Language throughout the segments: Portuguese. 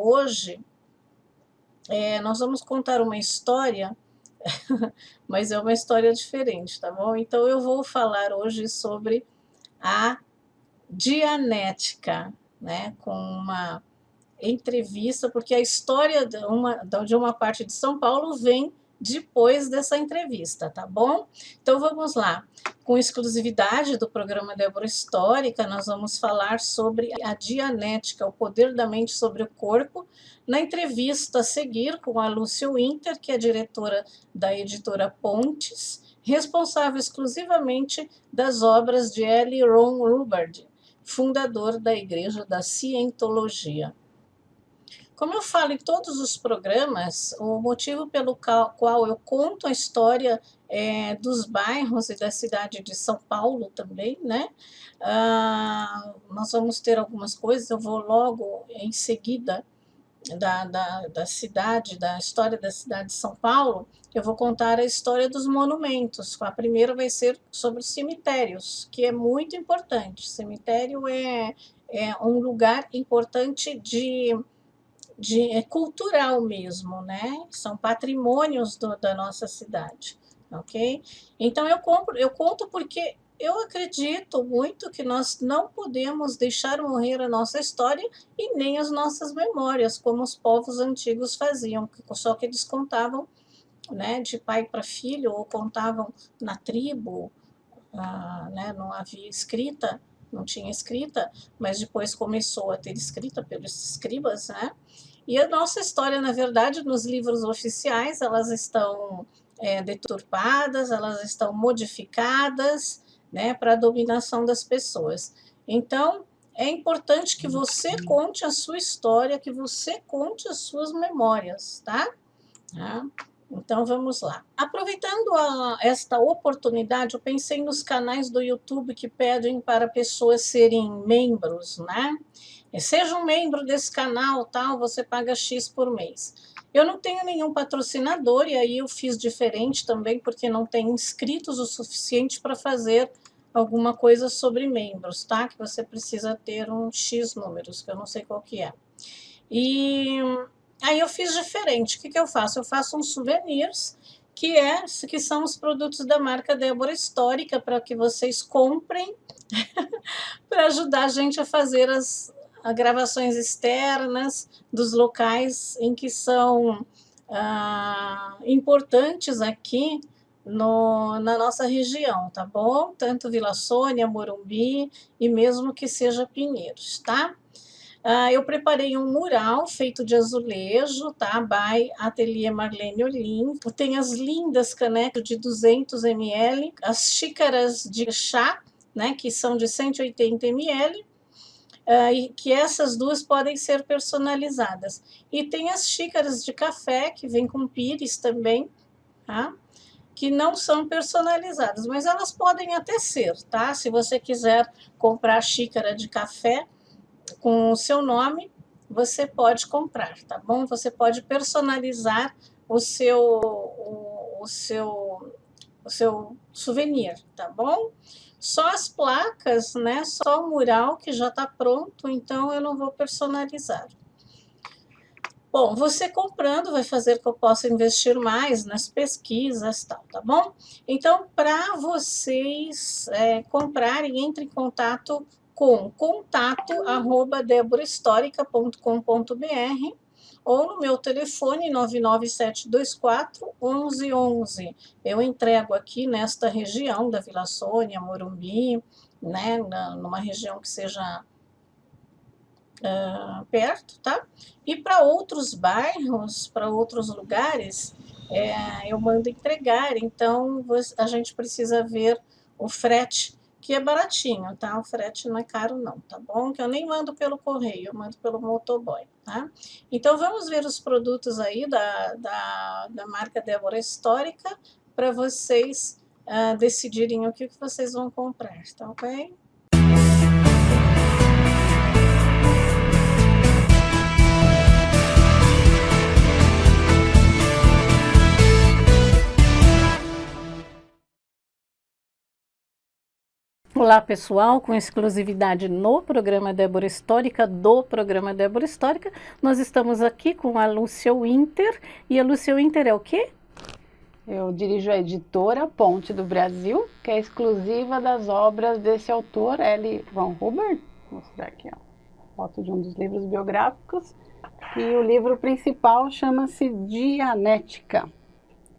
hoje nós vamos contar uma história, mas é uma história diferente, tá bom? Então eu vou falar hoje sobre a Dianética, né? Com uma entrevista, porque a história de uma parte de São Paulo vem depois dessa entrevista, tá bom? Então vamos lá. Com exclusividade do programa Débora Histórica, nós vamos falar sobre a Dianética, o poder da mente sobre o corpo, na entrevista a seguir com a Lúcia Winter, que é diretora da editora Pontes, responsável exclusivamente das obras de L. Ron Hubbard, fundador da Igreja da Cientologia. Como eu falo em todos os programas, o motivo pelo qual eu conto a história dos bairros e da cidade de São Paulo também, né? Nós vamos ter algumas coisas, eu vou logo em seguida da cidade, da história da cidade de São Paulo, eu vou contar a história dos monumentos. A primeira vai ser sobre os cemitérios, que é muito importante. Cemitério é um lugar importante cultural mesmo, né? São patrimônios da nossa cidade, ok? Então eu conto porque eu acredito muito que nós não podemos deixar morrer a nossa história e nem as nossas memórias, como os povos antigos faziam, só que eles contavam, né, de pai para filho, ou contavam na tribo, né, não havia escrita, não tinha escrita, mas depois começou a ter escrita pelos escribas, né? E a nossa história, na verdade, nos livros oficiais, elas estão deturpadas, elas estão modificadas, né, para a dominação das pessoas. Então, é importante que você conte a sua história, que você conte as suas memórias, tá? Então, vamos lá. Aproveitando esta oportunidade, eu pensei nos canais do YouTube que pedem para pessoas serem membros, né? Seja um membro desse canal, tal, você paga X por mês. Eu não tenho nenhum patrocinador, e aí eu fiz diferente também, porque não tem inscritos o suficiente para fazer alguma coisa sobre membros, tá? Que você precisa ter um X números, que eu não sei qual que é. E aí eu fiz diferente. O que eu faço? Eu faço uns souvenirs, que são os produtos da marca Débora Histórica, para que vocês comprem, para ajudar a gente a fazer as gravações externas dos locais em que são importantes aqui na nossa região, tá bom? Tanto Vila Sônia, Morumbi e mesmo que seja Pinheiros, tá? Eu preparei um mural feito de azulejo, tá? By Ateliê Marlene Olim. Tem as lindas canecas de 200 ml, as xícaras de chá, né? Que são de 180 ml. E que essas duas podem ser personalizadas. E tem as xícaras de café, que vem com pires também, tá? Que não são personalizadas, mas elas podem até ser, tá? Se você quiser comprar xícara de café com o seu nome, você pode comprar, tá bom? Você pode personalizar o seu souvenir, tá bom? Só as placas, né? Só o mural que já está pronto, então eu não vou personalizar. Bom, você comprando vai fazer que eu possa investir mais nas pesquisas, tal, tá bom? Então, para vocês comprarem, entre em contato com contato@deborahistorica.com.br ou no meu telefone 99724 1111. Eu entrego aqui nesta região da Vila Sônia, Morumbi, né, numa região que seja perto, tá? E para outros bairros, para outros lugares, eu mando entregar, então a gente precisa ver o frete, que é baratinho, tá? O frete não é caro não, tá bom? Que eu nem mando pelo correio, eu mando pelo motoboy, tá? Então vamos ver os produtos aí da marca Débora Histórica, para vocês decidirem o que vocês vão comprar, tá ok? Olá, pessoal, com exclusividade no programa Débora Histórica, do programa Débora Histórica, nós estamos aqui com a Lúcia Winter, e a Lúcia Winter é o quê? Eu dirijo a editora Ponte do Brasil, que é exclusiva das obras desse autor, L. Ron Hubbard. Vou mostrar aqui, ó, foto de um dos livros biográficos. E o livro principal chama-se Dianética.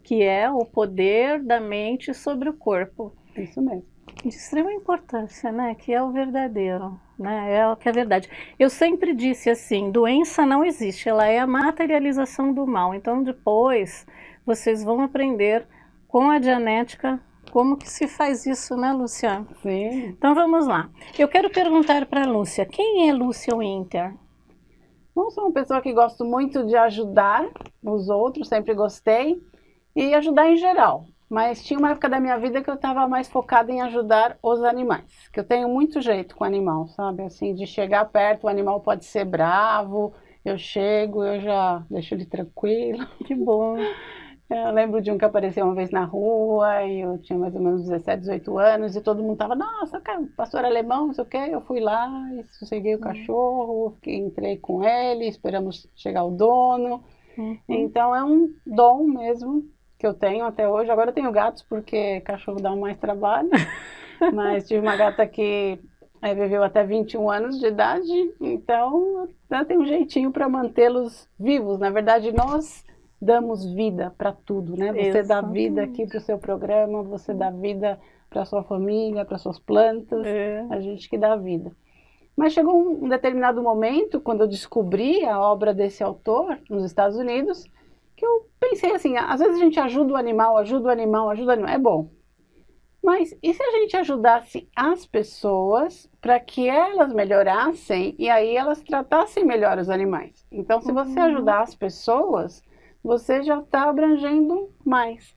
Que é o poder da mente sobre o corpo. Isso mesmo. De extrema importância, né? Que é o verdadeiro, né? É o que é verdade. Eu sempre disse assim, doença não existe, ela é a materialização do mal. Então depois vocês vão aprender com a Dianética como que se faz isso, né, Lúcia? Sim. Então vamos lá. Eu quero perguntar para a Lúcia, quem é Lúcia Winter? Eu sou uma pessoa que gosto muito de ajudar os outros, sempre gostei, e ajudar em geral. Mas tinha uma época da minha vida que eu estava mais focada em ajudar os animais. Que eu tenho muito jeito com animal, sabe? Assim, de chegar perto, o animal pode ser bravo, eu chego, eu já deixo ele tranquilo. Que bom. Eu lembro de um que apareceu uma vez na rua, e eu tinha mais ou menos 17, 18 anos, e todo mundo tava, nossa, cara, pastor alemão, não sei o quê. Eu fui lá, e sosseguei o cachorro, entrei com ele, esperamos chegar o dono. Então é um dom mesmo que eu tenho até hoje. Agora eu tenho gatos porque cachorro dá mais trabalho, mas tive uma gata que viveu até 21 anos de idade, então eu tenho um jeitinho para mantê-los vivos. Na verdade, nós damos vida para tudo, né? Você dá vida aqui para o seu programa, você dá vida para a sua família, para suas plantas, a gente que dá vida. Mas chegou um determinado momento, quando eu descobri a obra desse autor nos Estados Unidos, que eu pensei assim, às vezes a gente ajuda o animal, é bom. Mas e se a gente ajudasse as pessoas para que elas melhorassem e aí elas tratassem melhor os animais? Então, se você ajudar as pessoas, você já está abrangendo mais.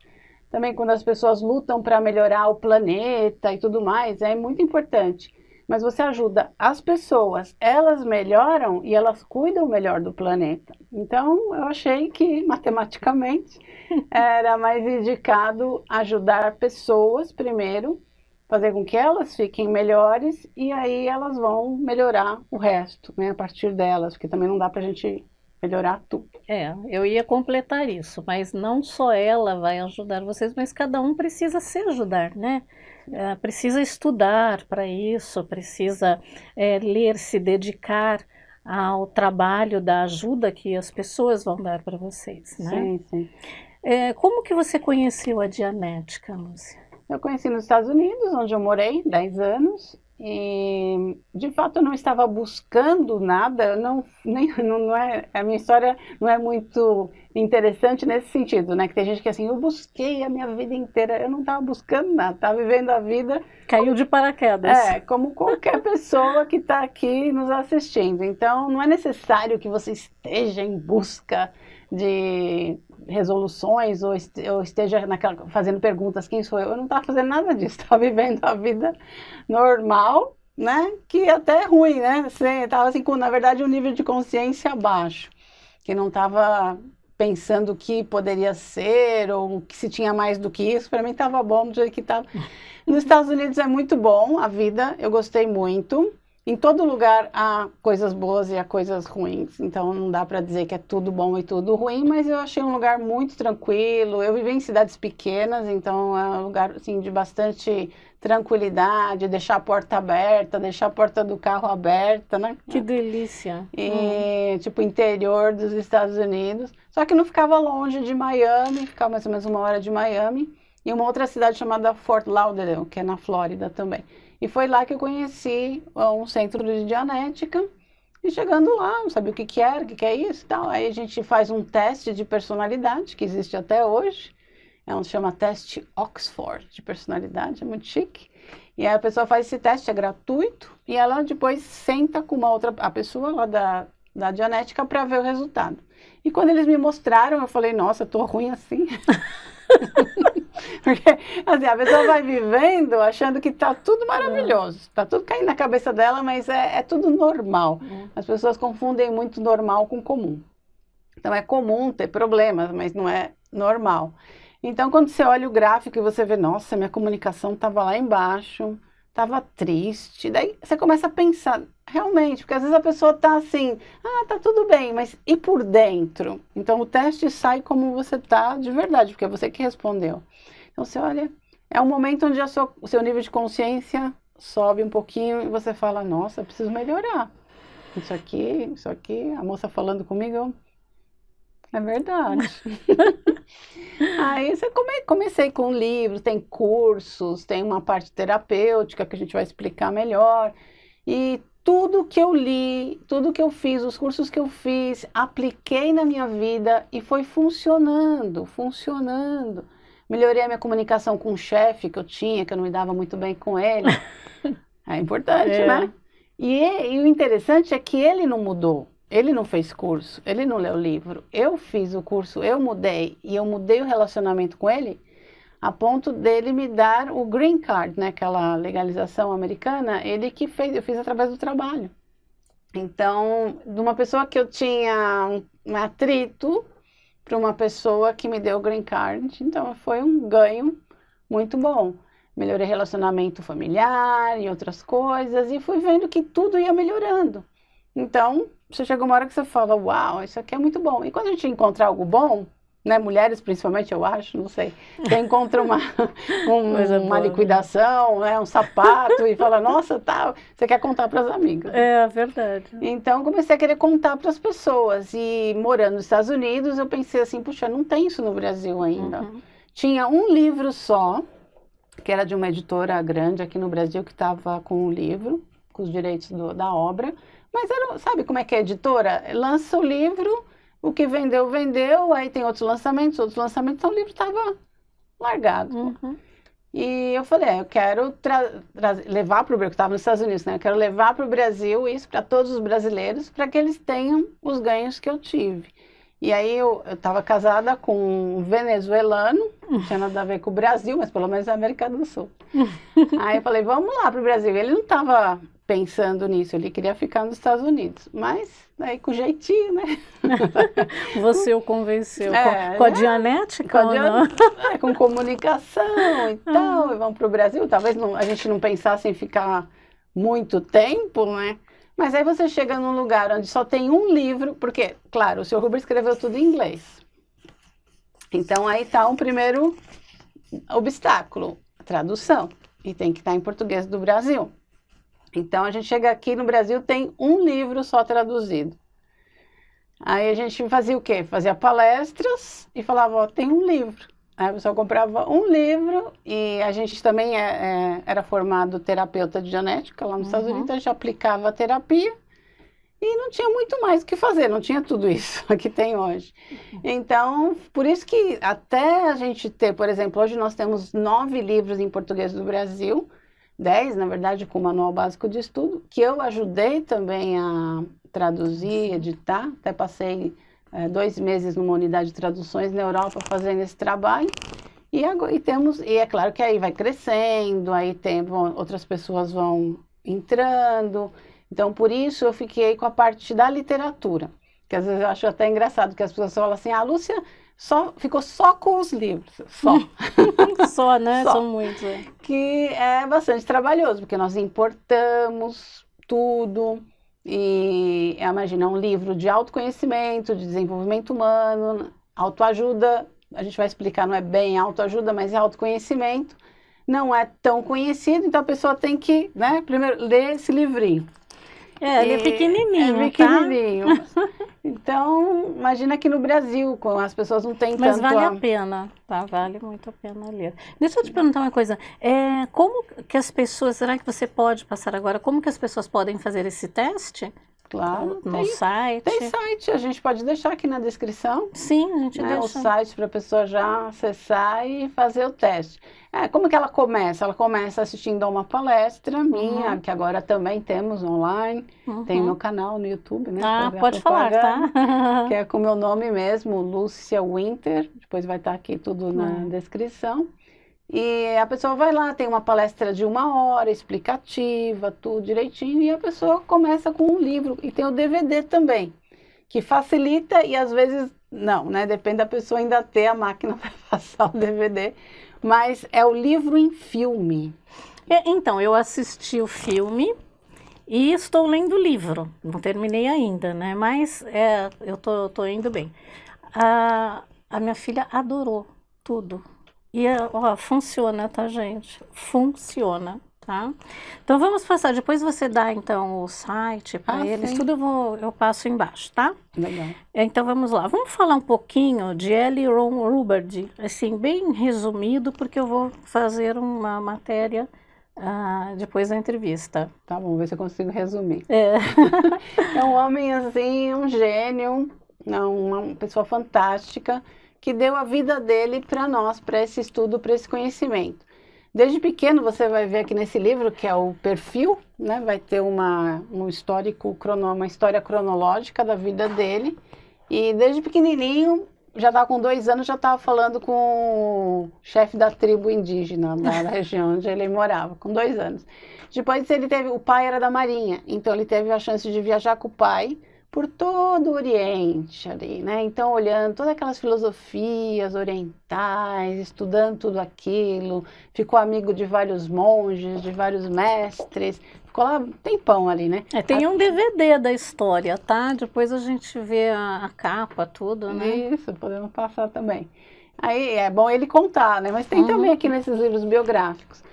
Também quando as pessoas lutam para melhorar o planeta e tudo mais, é muito importante. Mas você ajuda as pessoas, elas melhoram e elas cuidam melhor do planeta. Então, eu achei que, matematicamente, era mais indicado ajudar pessoas primeiro, fazer com que elas fiquem melhores e aí elas vão melhorar o resto, né, a partir delas, porque também não dá para a gente melhorar tudo. Eu ia completar isso, mas não só ela vai ajudar vocês, mas cada um precisa se ajudar, né? Precisa estudar para isso, precisa ler, se dedicar ao trabalho da ajuda que as pessoas vão dar para vocês, né? Sim, sim. Como que você conheceu a Dianética, Lúcia? Eu conheci nos Estados Unidos, onde eu morei 10 anos, e de fato eu não estava buscando nada, a minha história não é muito interessante nesse sentido, né? Que tem gente que assim, eu busquei a minha vida inteira, eu não estava buscando nada, estava vivendo a vida... Caiu de paraquedas. Como qualquer pessoa que está aqui nos assistindo. Então não é necessário que você esteja em busca de resoluções ou esteja fazendo perguntas, quem sou eu? Eu não estava fazendo nada disso, estava vivendo a vida normal, né? Que até é ruim, né? Você estava assim, na verdade, um nível de consciência baixo, que não estava pensando o que poderia ser ou que se tinha mais do que isso. Para mim estava bom do jeito que estava. Nos Estados Unidos é muito bom a vida, eu gostei muito. Em todo lugar há coisas boas e há coisas ruins, então não dá para dizer que é tudo bom e tudo ruim, mas eu achei um lugar muito tranquilo. Eu vivi em cidades pequenas, então é um lugar assim, de bastante tranquilidade, deixar a porta aberta, deixar a porta do carro aberta, né? Que delícia! E tipo interior dos Estados Unidos, só que não ficava longe de Miami, ficava mais ou menos 1 hora de Miami, e uma outra cidade chamada Fort Lauderdale, que é na Flórida também. E foi lá que eu conheci um centro de Dianética, e chegando lá, não sabia o que era, o que é isso e tal. Aí a gente faz um teste de personalidade, que existe até hoje, se chama teste Oxford de personalidade, é muito chique. E aí a pessoa faz esse teste, é gratuito, e ela depois senta com a pessoa lá da Dianética para ver o resultado. E quando eles me mostraram, eu falei, nossa, eu tô ruim assim. Porque assim, a pessoa vai vivendo achando que tá tudo maravilhoso, tá tudo caindo na cabeça dela, mas é tudo normal. As pessoas confundem muito normal com comum. Então é comum ter problemas, mas não é normal. Então quando você olha o gráfico e você vê, nossa, minha comunicação estava lá embaixo, estava triste. Daí você começa a pensar, realmente, porque às vezes a pessoa está assim, tá tudo bem, mas e por dentro? Então o teste sai como você está de verdade, porque é você que respondeu. Então você olha, é um momento onde o seu nível de consciência sobe um pouquinho e você fala, nossa, eu preciso melhorar. Isso aqui, a moça falando comigo, é verdade. Aí comecei com livros, tem cursos, tem uma parte terapêutica que a gente vai explicar melhor. E tudo que eu li, tudo que eu fiz, os cursos que eu fiz, apliquei na minha vida e foi funcionando. Melhorei a minha comunicação com o chefe que eu tinha, que eu não me dava muito bem com ele. É importante, né? E o interessante é que ele não mudou. Ele não fez curso, ele não leu livro. Eu fiz o curso, eu mudei. E eu mudei o relacionamento com ele a ponto dele me dar o green card, né? Aquela legalização americana. Ele que fez, eu fiz através do trabalho. Então, de uma pessoa que eu tinha um atrito para uma pessoa que me deu o green card. Então, foi um ganho muito bom. Melhorei relacionamento familiar e outras coisas. E fui vendo que tudo ia melhorando. Então, você chega uma hora que você fala, uau, isso aqui é muito bom. E quando a gente encontra algo bom, né, mulheres principalmente, eu acho, não sei, você encontra uma liquidação, né, um sapato e fala, nossa, tá, você quer contar para as amigas. É verdade. Então, comecei a querer contar para as pessoas. E morando nos Estados Unidos, eu pensei assim, puxa, não tem isso no Brasil ainda. Tinha um livro só, que era de uma editora grande aqui no Brasil, que estava com o livro, com os direitos da obra. Mas era, sabe como é que é a editora? Lança o livro, o que vendeu, vendeu, aí tem outros lançamentos, então o livro estava largado. E eu falei, eu quero levar para o Brasil, que estava nos Estados Unidos, né? Eu quero levar para o Brasil isso para todos os brasileiros, para que eles tenham os ganhos que eu tive. E aí eu estava casada com um venezuelano, não tinha nada a ver com o Brasil, mas pelo menos a América do Sul. Aí eu falei, vamos lá para o Brasil. Ele não estava pensando nisso, ele queria ficar nos Estados Unidos, mas aí com jeitinho, né? Você o convenceu, com a dianética ou não? Com comunicação e tal, e vamos para o Brasil, talvez a gente não pensasse em ficar muito tempo, né? Mas aí você chega num lugar onde só tem um livro, porque, claro, o Sr. Huber escreveu tudo em inglês. Então aí está um primeiro obstáculo, a tradução, e tem que estar em português do Brasil. Então, a gente chega aqui no Brasil, tem um livro só traduzido. Aí a gente fazia o quê? Fazia palestras e falava, ó, tem um livro. Aí a pessoa comprava um livro e a gente também era formado terapeuta de genética lá nos Estados Unidos, a gente aplicava a terapia e não tinha muito mais o que fazer, não tinha tudo isso que tem hoje. Então, por isso que até a gente ter, por exemplo, hoje nós temos 9 livros em português do Brasil, 10, na verdade, com o Manual Básico de Estudo, que eu ajudei também a traduzir, editar. Até passei 2 meses numa unidade de traduções na Europa fazendo esse trabalho. E é claro que aí vai crescendo, aí outras pessoas vão entrando. Então, por isso eu fiquei com a parte da literatura. Que às vezes eu acho até engraçado que as pessoas falam assim, Lúcia ficou só com os livros, só. Só, né? Só. São muitos. Que é bastante trabalhoso, porque nós importamos tudo. E imagina, um livro de autoconhecimento, de desenvolvimento humano, autoajuda, a gente vai explicar, não é bem autoajuda, mas é autoconhecimento. Não é tão conhecido, então a pessoa tem que, né, primeiro ler esse livrinho. Ele é pequenininho, é pequenininho. Tá? Então, imagina que no Brasil, as pessoas não têm tanto... Mas vale a pena, tá? Vale muito a pena ler. Deixa eu te perguntar uma coisa. Como que as pessoas... Será que você pode passar agora? Como que as pessoas podem fazer esse teste? Claro. No site? Tem site, a gente pode deixar aqui na descrição. Sim, a gente deixa. O site para a pessoa já acessar e fazer o teste. Como que ela começa? Ela começa assistindo a uma palestra minha, que agora também temos online. Tem o meu canal no YouTube, né? Pode falar, tá? Que é com o meu nome mesmo, Lúcia Winter. Depois vai estar aqui tudo na descrição. E a pessoa vai lá, tem uma palestra de 1 hora, explicativa, tudo direitinho, e a pessoa começa com um livro. E tem o DVD também, que facilita e às vezes não, né? Depende da pessoa ainda ter a máquina para passar o DVD. Mas é o livro em filme. Então, eu assisti o filme e estou lendo o livro. Não terminei ainda, né? Mas eu tô indo bem. A minha filha adorou tudo. E ó, funciona, tá, gente? Funciona, tá? Então vamos passar. Depois você dá então o site para eles. Sim. Tudo eu passo embaixo, tá? Legal. Então vamos lá. Vamos falar um pouquinho de L. Ron Hubbard, assim, bem resumido, porque eu vou fazer uma matéria depois da entrevista. Tá bom, ver se eu consigo resumir. É. É um homem assim, um gênio, uma pessoa fantástica, que deu a vida dele para nós, para esse estudo, para esse conhecimento. Desde pequeno, você vai ver aqui nesse livro, que é o perfil, né? Vai ter um histórico, uma história cronológica da vida dele. E desde pequenininho, já estava com 2 anos, já estava falando com o chefe da tribo indígena da região onde ele morava, com 2 anos. Depois o pai era da Marinha, então ele teve a chance de viajar com o pai por todo o Oriente ali, né? Então, olhando todas aquelas filosofias orientais, estudando tudo aquilo, ficou amigo de vários monges, de vários mestres, ficou lá um tempão ali, né? Tem um DVD da história, tá? Depois a gente vê a capa, tudo, né? Isso, podemos passar também. Aí é bom ele contar, né? Mas tem também aqui nesses livros biográficos.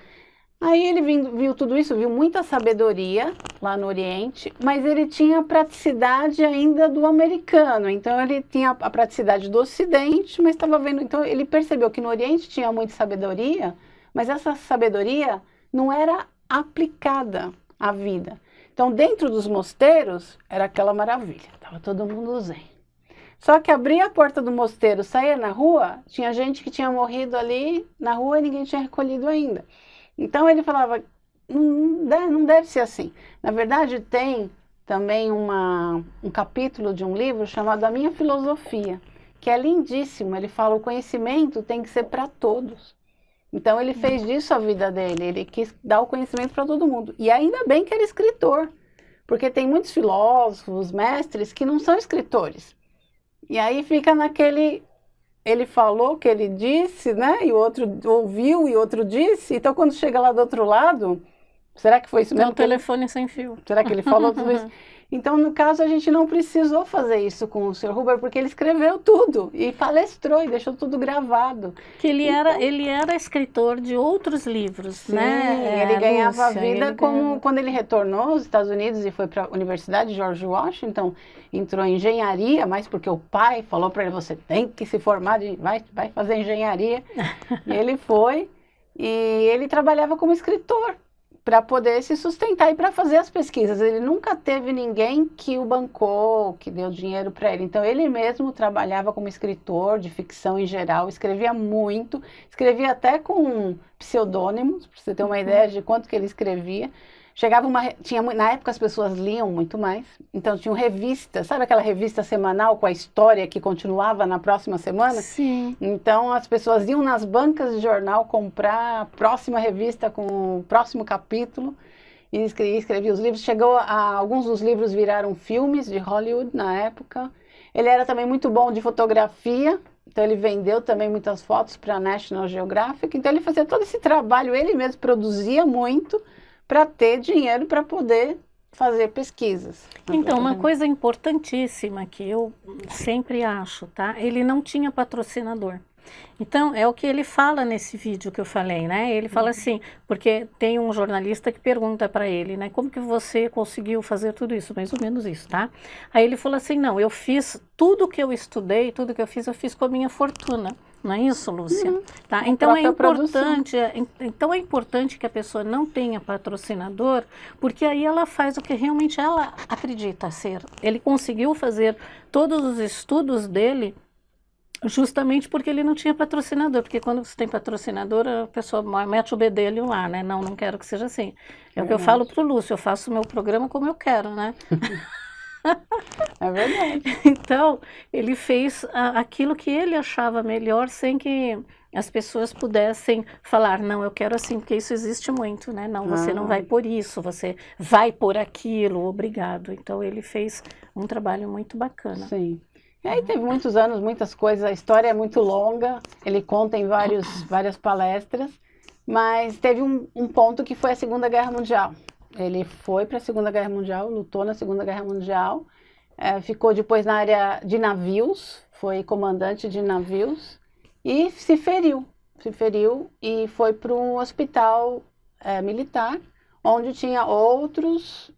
Aí ele viu tudo isso, viu muita sabedoria lá no Oriente, mas ele tinha a praticidade ainda do americano. Então ele tinha a praticidade do Ocidente, mas estava vendo. Então ele percebeu que no Oriente tinha muita sabedoria, mas essa sabedoria não era aplicada à vida. Então dentro dos mosteiros era aquela maravilha, estava todo mundo zen. Só que abria a porta do mosteiro, saía na rua, tinha gente que tinha morrido ali na rua e ninguém tinha recolhido ainda. Então ele falava, não deve ser assim. Na verdade tem também um capítulo de um livro chamado A Minha Filosofia, que é lindíssimo. Ele fala, o conhecimento tem que ser para todos. Então ele fez disso a vida dele, ele quis dar o conhecimento para todo mundo. E ainda bem que era escritor, porque tem muitos filósofos, mestres, que não são escritores. E aí fica naquele... Ele falou o que ele disse, né? E o outro ouviu e o outro disse. Então, quando chega lá do outro lado, será que foi isso mesmo? É um telefone sem fio. Será que ele falou tudo isso? Então, no caso, a gente não precisou fazer isso com o Sr. Hubbard, porque ele escreveu tudo e palestrou e deixou tudo gravado. Que ele era escritor de outros livros, sim, né? Ele ganhava a vida quando ele retornou aos Estados Unidos e foi para a Universidade George Washington, entrou em engenharia, mas porque o pai falou para ele, você tem que se formar, vai fazer engenharia. E ele foi, e ele trabalhava como escritor, para poder se sustentar e para fazer as pesquisas. Ele nunca teve ninguém que o bancou, que deu dinheiro para ele. Então, ele mesmo trabalhava como escritor de ficção em geral, escrevia muito, escrevia até com pseudônimos, para você ter uma ideia de quanto que ele escrevia. Na época as pessoas liam muito mais, então tinham revistas, sabe aquela revista semanal com a história que continuava na próxima semana? Sim. Então as pessoas iam nas bancas de jornal comprar a próxima revista com o próximo capítulo e escrevia os livros. Alguns dos livros viraram filmes de Hollywood na época. Ele era também muito bom de fotografia, então ele vendeu também muitas fotos para a National Geographic, então ele fazia todo esse trabalho, ele mesmo produzia muito, para ter dinheiro para poder fazer pesquisas. Então, uma coisa importantíssima que eu sempre acho, tá? Ele não tinha patrocinador. Então, é o que ele fala nesse vídeo que eu falei, né? Ele fala assim, porque tem um jornalista que pergunta para ele, né? Como que você conseguiu fazer tudo isso? Mais ou menos isso, tá? Aí ele falou assim, não, eu fiz tudo que eu estudei, tudo que eu fiz com a minha fortuna. Não é isso, Lúcia? Tá? Então é importante que a pessoa não tenha patrocinador, porque aí ela faz o que realmente ela acredita ser. Ele conseguiu fazer todos os estudos dele justamente porque ele não tinha patrocinador, porque quando você tem patrocinador, a pessoa mete o bedelho lá, né? Não quero que seja assim. É o que eu falo pro Lúcio, eu faço o meu programa como eu quero, né? É verdade. Então, ele fez aquilo que ele achava melhor sem que as pessoas pudessem falar, não, eu quero assim, porque isso existe muito, né? Não, você não vai por isso, você vai por aquilo, obrigado. Então, ele fez um trabalho muito bacana. Sim. E aí teve muitos anos, muitas coisas, a história é muito longa, ele conta em várias palestras, Mas teve um ponto que foi a Segunda Guerra Mundial. Ele foi para a Segunda Guerra Mundial, lutou na Segunda Guerra Mundial, ficou depois na área de navios, foi comandante de navios e se feriu e foi para um hospital militar, onde tinha outros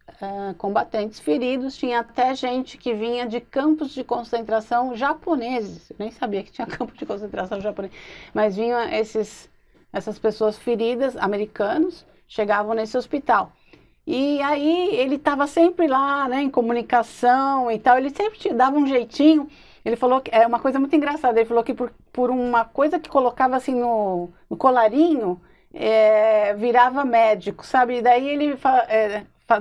combatentes feridos, tinha até gente que vinha de campos de concentração japoneses. Eu nem sabia que tinha campo de concentração japonês, mas vinham essas pessoas feridas, americanos, chegavam nesse hospital. E aí ele estava sempre lá, né, em comunicação e tal, ele sempre te dava um jeitinho. Ele falou que é uma coisa muito engraçada, ele falou que por uma coisa que colocava assim no colarinho, virava médico, sabe? E daí ele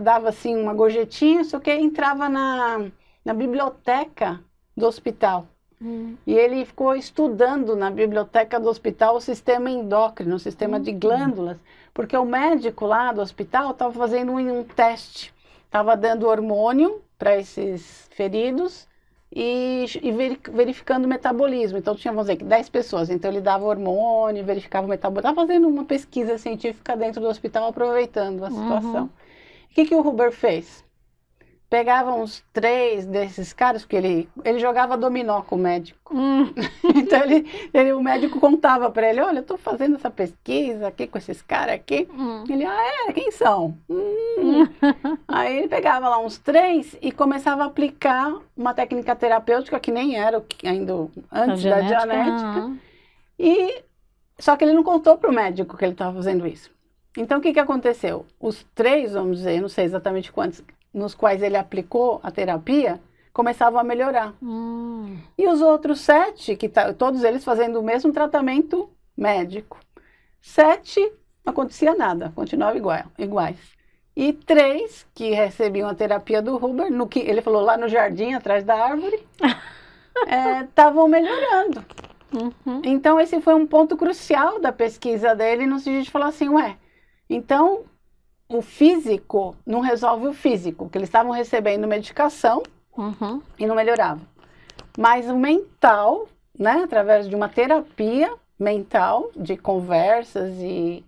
dava assim uma gorjetinha, só que entrava na biblioteca do hospital. E ele ficou estudando na biblioteca do hospital o sistema endócrino, o sistema de glândulas, porque o médico lá do hospital estava fazendo um teste, estava dando hormônio para esses feridos e verificando o metabolismo. Então tinha, vamos dizer, 10 pessoas, então ele dava hormônio, verificava o metabolismo, estava fazendo uma pesquisa científica dentro do hospital, aproveitando a situação. O que o Huber fez? Pegava uns 3 desses caras, porque ele jogava dominó com o médico. Então o médico contava para ele, olha, eu estou fazendo essa pesquisa aqui com esses caras aqui. Ele, quem são? Aí ele pegava lá uns 3 e começava a aplicar uma técnica terapêutica que nem era ainda antes da genética. Só que ele não contou para o médico que ele estava fazendo isso. Então o que aconteceu? Os 3, vamos dizer, não sei exatamente quantos, nos quais ele aplicou a terapia, começavam a melhorar. E os outros 7, todos eles fazendo o mesmo tratamento médico. 7, não acontecia nada, continuavam iguais. E 3, que recebiam a terapia do Huber, ele falou lá no jardim, atrás da árvore, estavam melhorando. Então esse foi um ponto crucial da pesquisa dele, no sentido de falar assim, então o físico não resolve o físico, que eles estavam recebendo medicação e não melhorava. Mas o mental, né, através de uma terapia mental, de conversas e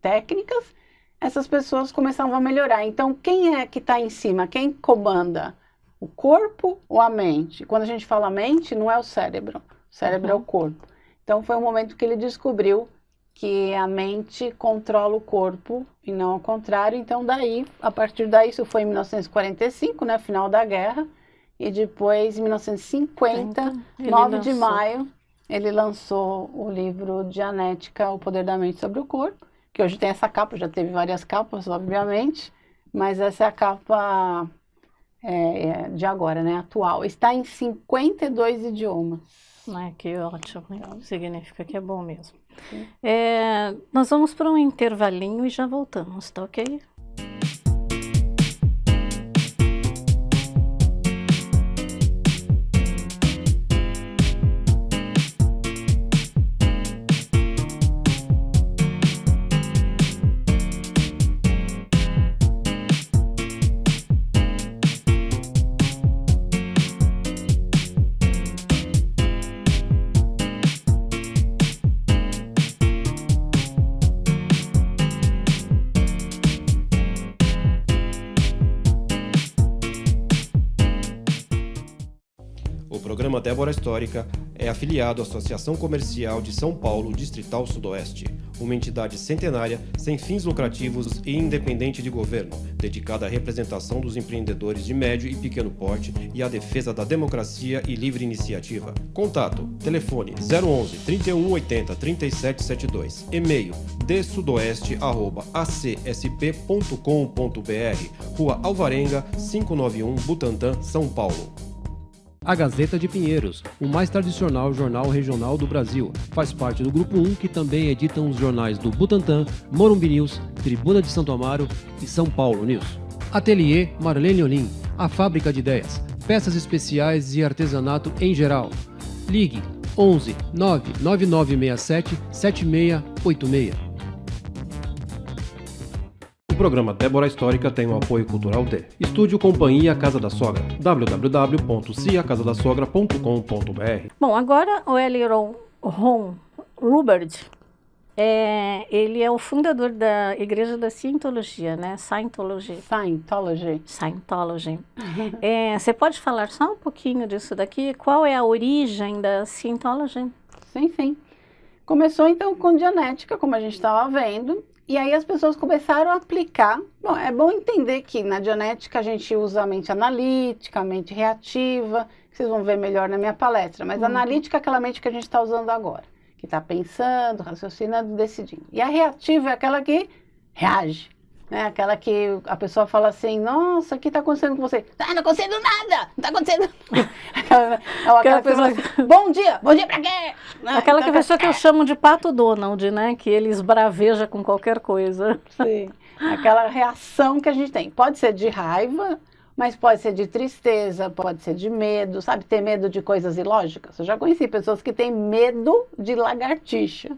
técnicas, essas pessoas começavam a melhorar. Então, quem é que está em cima? Quem comanda? O corpo ou a mente? Quando a gente fala mente, não é o cérebro. O cérebro é o corpo. Então, foi um momento que ele descobriu que a mente controla o corpo e não ao contrário. Então, a partir daí, isso foi em 1945, né, final da guerra, e depois, em 1950, 9 de maio, ele lançou o livro Dianética, O Poder da Mente sobre o Corpo, que hoje tem essa capa, já teve várias capas, obviamente, mas essa é a capa de agora, né, atual. Está em 52 idiomas. Que ótimo, significa que é bom mesmo. Nós vamos para um intervalinho e já voltamos, tá ok? O programa Débora Histórica é afiliado à Associação Comercial de São Paulo Distrital Sudoeste, uma entidade centenária, sem fins lucrativos e independente de governo, dedicada à representação dos empreendedores de médio e pequeno porte e à defesa da democracia e livre iniciativa. Contato: telefone 011 31 80 37 72, e-mail dsudoeste@acsp.com.br, Rua Alvarenga, 591, Butantã, São Paulo. A Gazeta de Pinheiros, o mais tradicional jornal regional do Brasil. Faz parte do Grupo 1, que também editam os jornais do Butantã, Morumbi News, Tribuna de Santo Amaro e São Paulo News. Ateliê Marlene Olim, a fábrica de ideias, peças especiais e artesanato em geral. Ligue 11 99967 7686. O programa Débora Histórica tem o apoio cultural de Estúdio Companhia Casa da Sogra, www.ciacasadassogra.com.br. Bom, agora o L. Ron Hubbard Ele é o fundador da Igreja da Scientologia, né? Scientology. Você pode falar só um pouquinho disso daqui? Qual é a origem da Scientology? Sim. Começou então com dianética, como a gente estava vendo, e aí as pessoas começaram a aplicar. Bom, é bom entender que na dianética a gente usa a mente analítica, a mente reativa, que vocês vão ver melhor na minha palestra, mas analítica é aquela mente que a gente está usando agora, que está pensando, raciocinando, decidindo. E a reativa é aquela que reage, né? Aquela que a pessoa fala assim, nossa, o que está acontecendo com você? Não está acontecendo nada, não está acontecendo nada. Aquela pessoa assim, bom dia pra quê? Aquela pessoa que eu chamo de Pato Donald, né? Que ele esbraveja com qualquer coisa. Sim, aquela reação que a gente tem. Pode ser de raiva, mas pode ser de tristeza, pode ser de medo, sabe? Ter medo de coisas ilógicas. Eu já conheci pessoas que têm medo de lagartixa.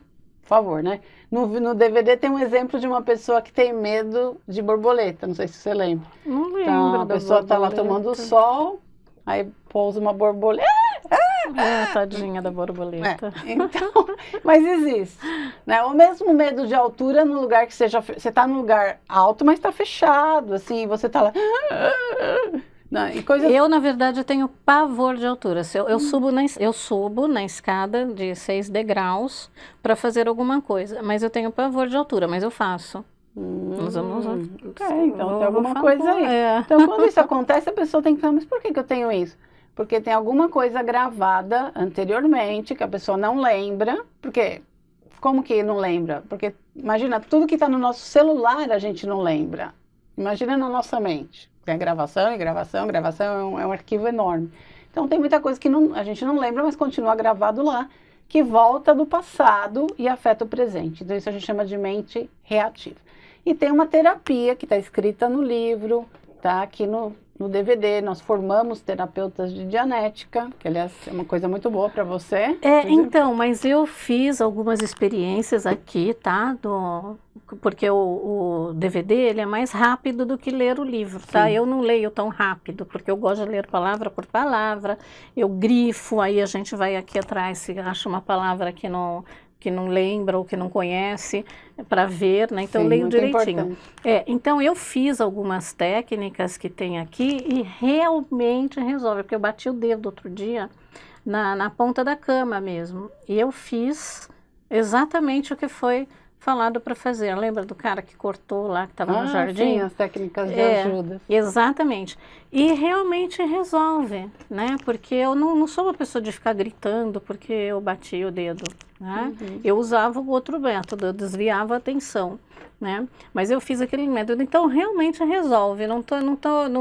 Por favor, né? No DVD tem um exemplo de uma pessoa que tem medo de borboleta, não sei se você lembra. Não lembro. Então, a pessoa está lá tomando sol, aí pousa uma borboleta. Tadinha da borboleta. Então, mas existe, né? O mesmo medo de altura no lugar que você está num lugar alto, mas está fechado, assim, você está lá. Não, e coisas... Eu, na verdade, tenho pavor de altura. Eu subo na escada de 6 degraus para fazer alguma coisa, mas eu tenho pavor de altura, mas eu faço. Então tem alguma coisa aí. Então, quando isso acontece, a pessoa tem que falar, mas por que eu tenho isso? Porque tem alguma coisa gravada anteriormente que a pessoa não lembra. Porque, como que não lembra? Porque, imagina, tudo que está no nosso celular a gente não lembra. Imagina na nossa mente. Tem gravação, é um arquivo enorme. Então tem muita coisa que a gente não lembra, mas continua gravado lá, que volta do passado e afeta o presente. Então isso a gente chama de mente reativa. E tem uma terapia que está escrita no livro, tá aqui no DVD, nós formamos terapeutas de dianética, que aliás é uma coisa muito boa para você. Então, mas eu fiz algumas experiências aqui, tá? Porque o DVD, ele é mais rápido do que ler o livro, tá? Eu não leio tão rápido, porque eu gosto de ler palavra por palavra, eu grifo, aí a gente vai aqui atrás, se acha uma palavra que não lembra ou que não conhece, para ver, né? Então eu leio direitinho. Então eu fiz algumas técnicas que tem aqui e realmente resolve, porque eu bati o dedo outro dia na ponta da cama mesmo, e eu fiz exatamente o que foi falado para fazer. Lembra do cara que cortou lá, que estava no jardim? Sim, as técnicas de ajuda. Exatamente. E realmente resolve, né? Porque eu não sou uma pessoa de ficar gritando porque eu bati o dedo, né? Eu usava o outro método, eu desviava a atenção, né? Mas eu fiz aquele método, então realmente resolve. Não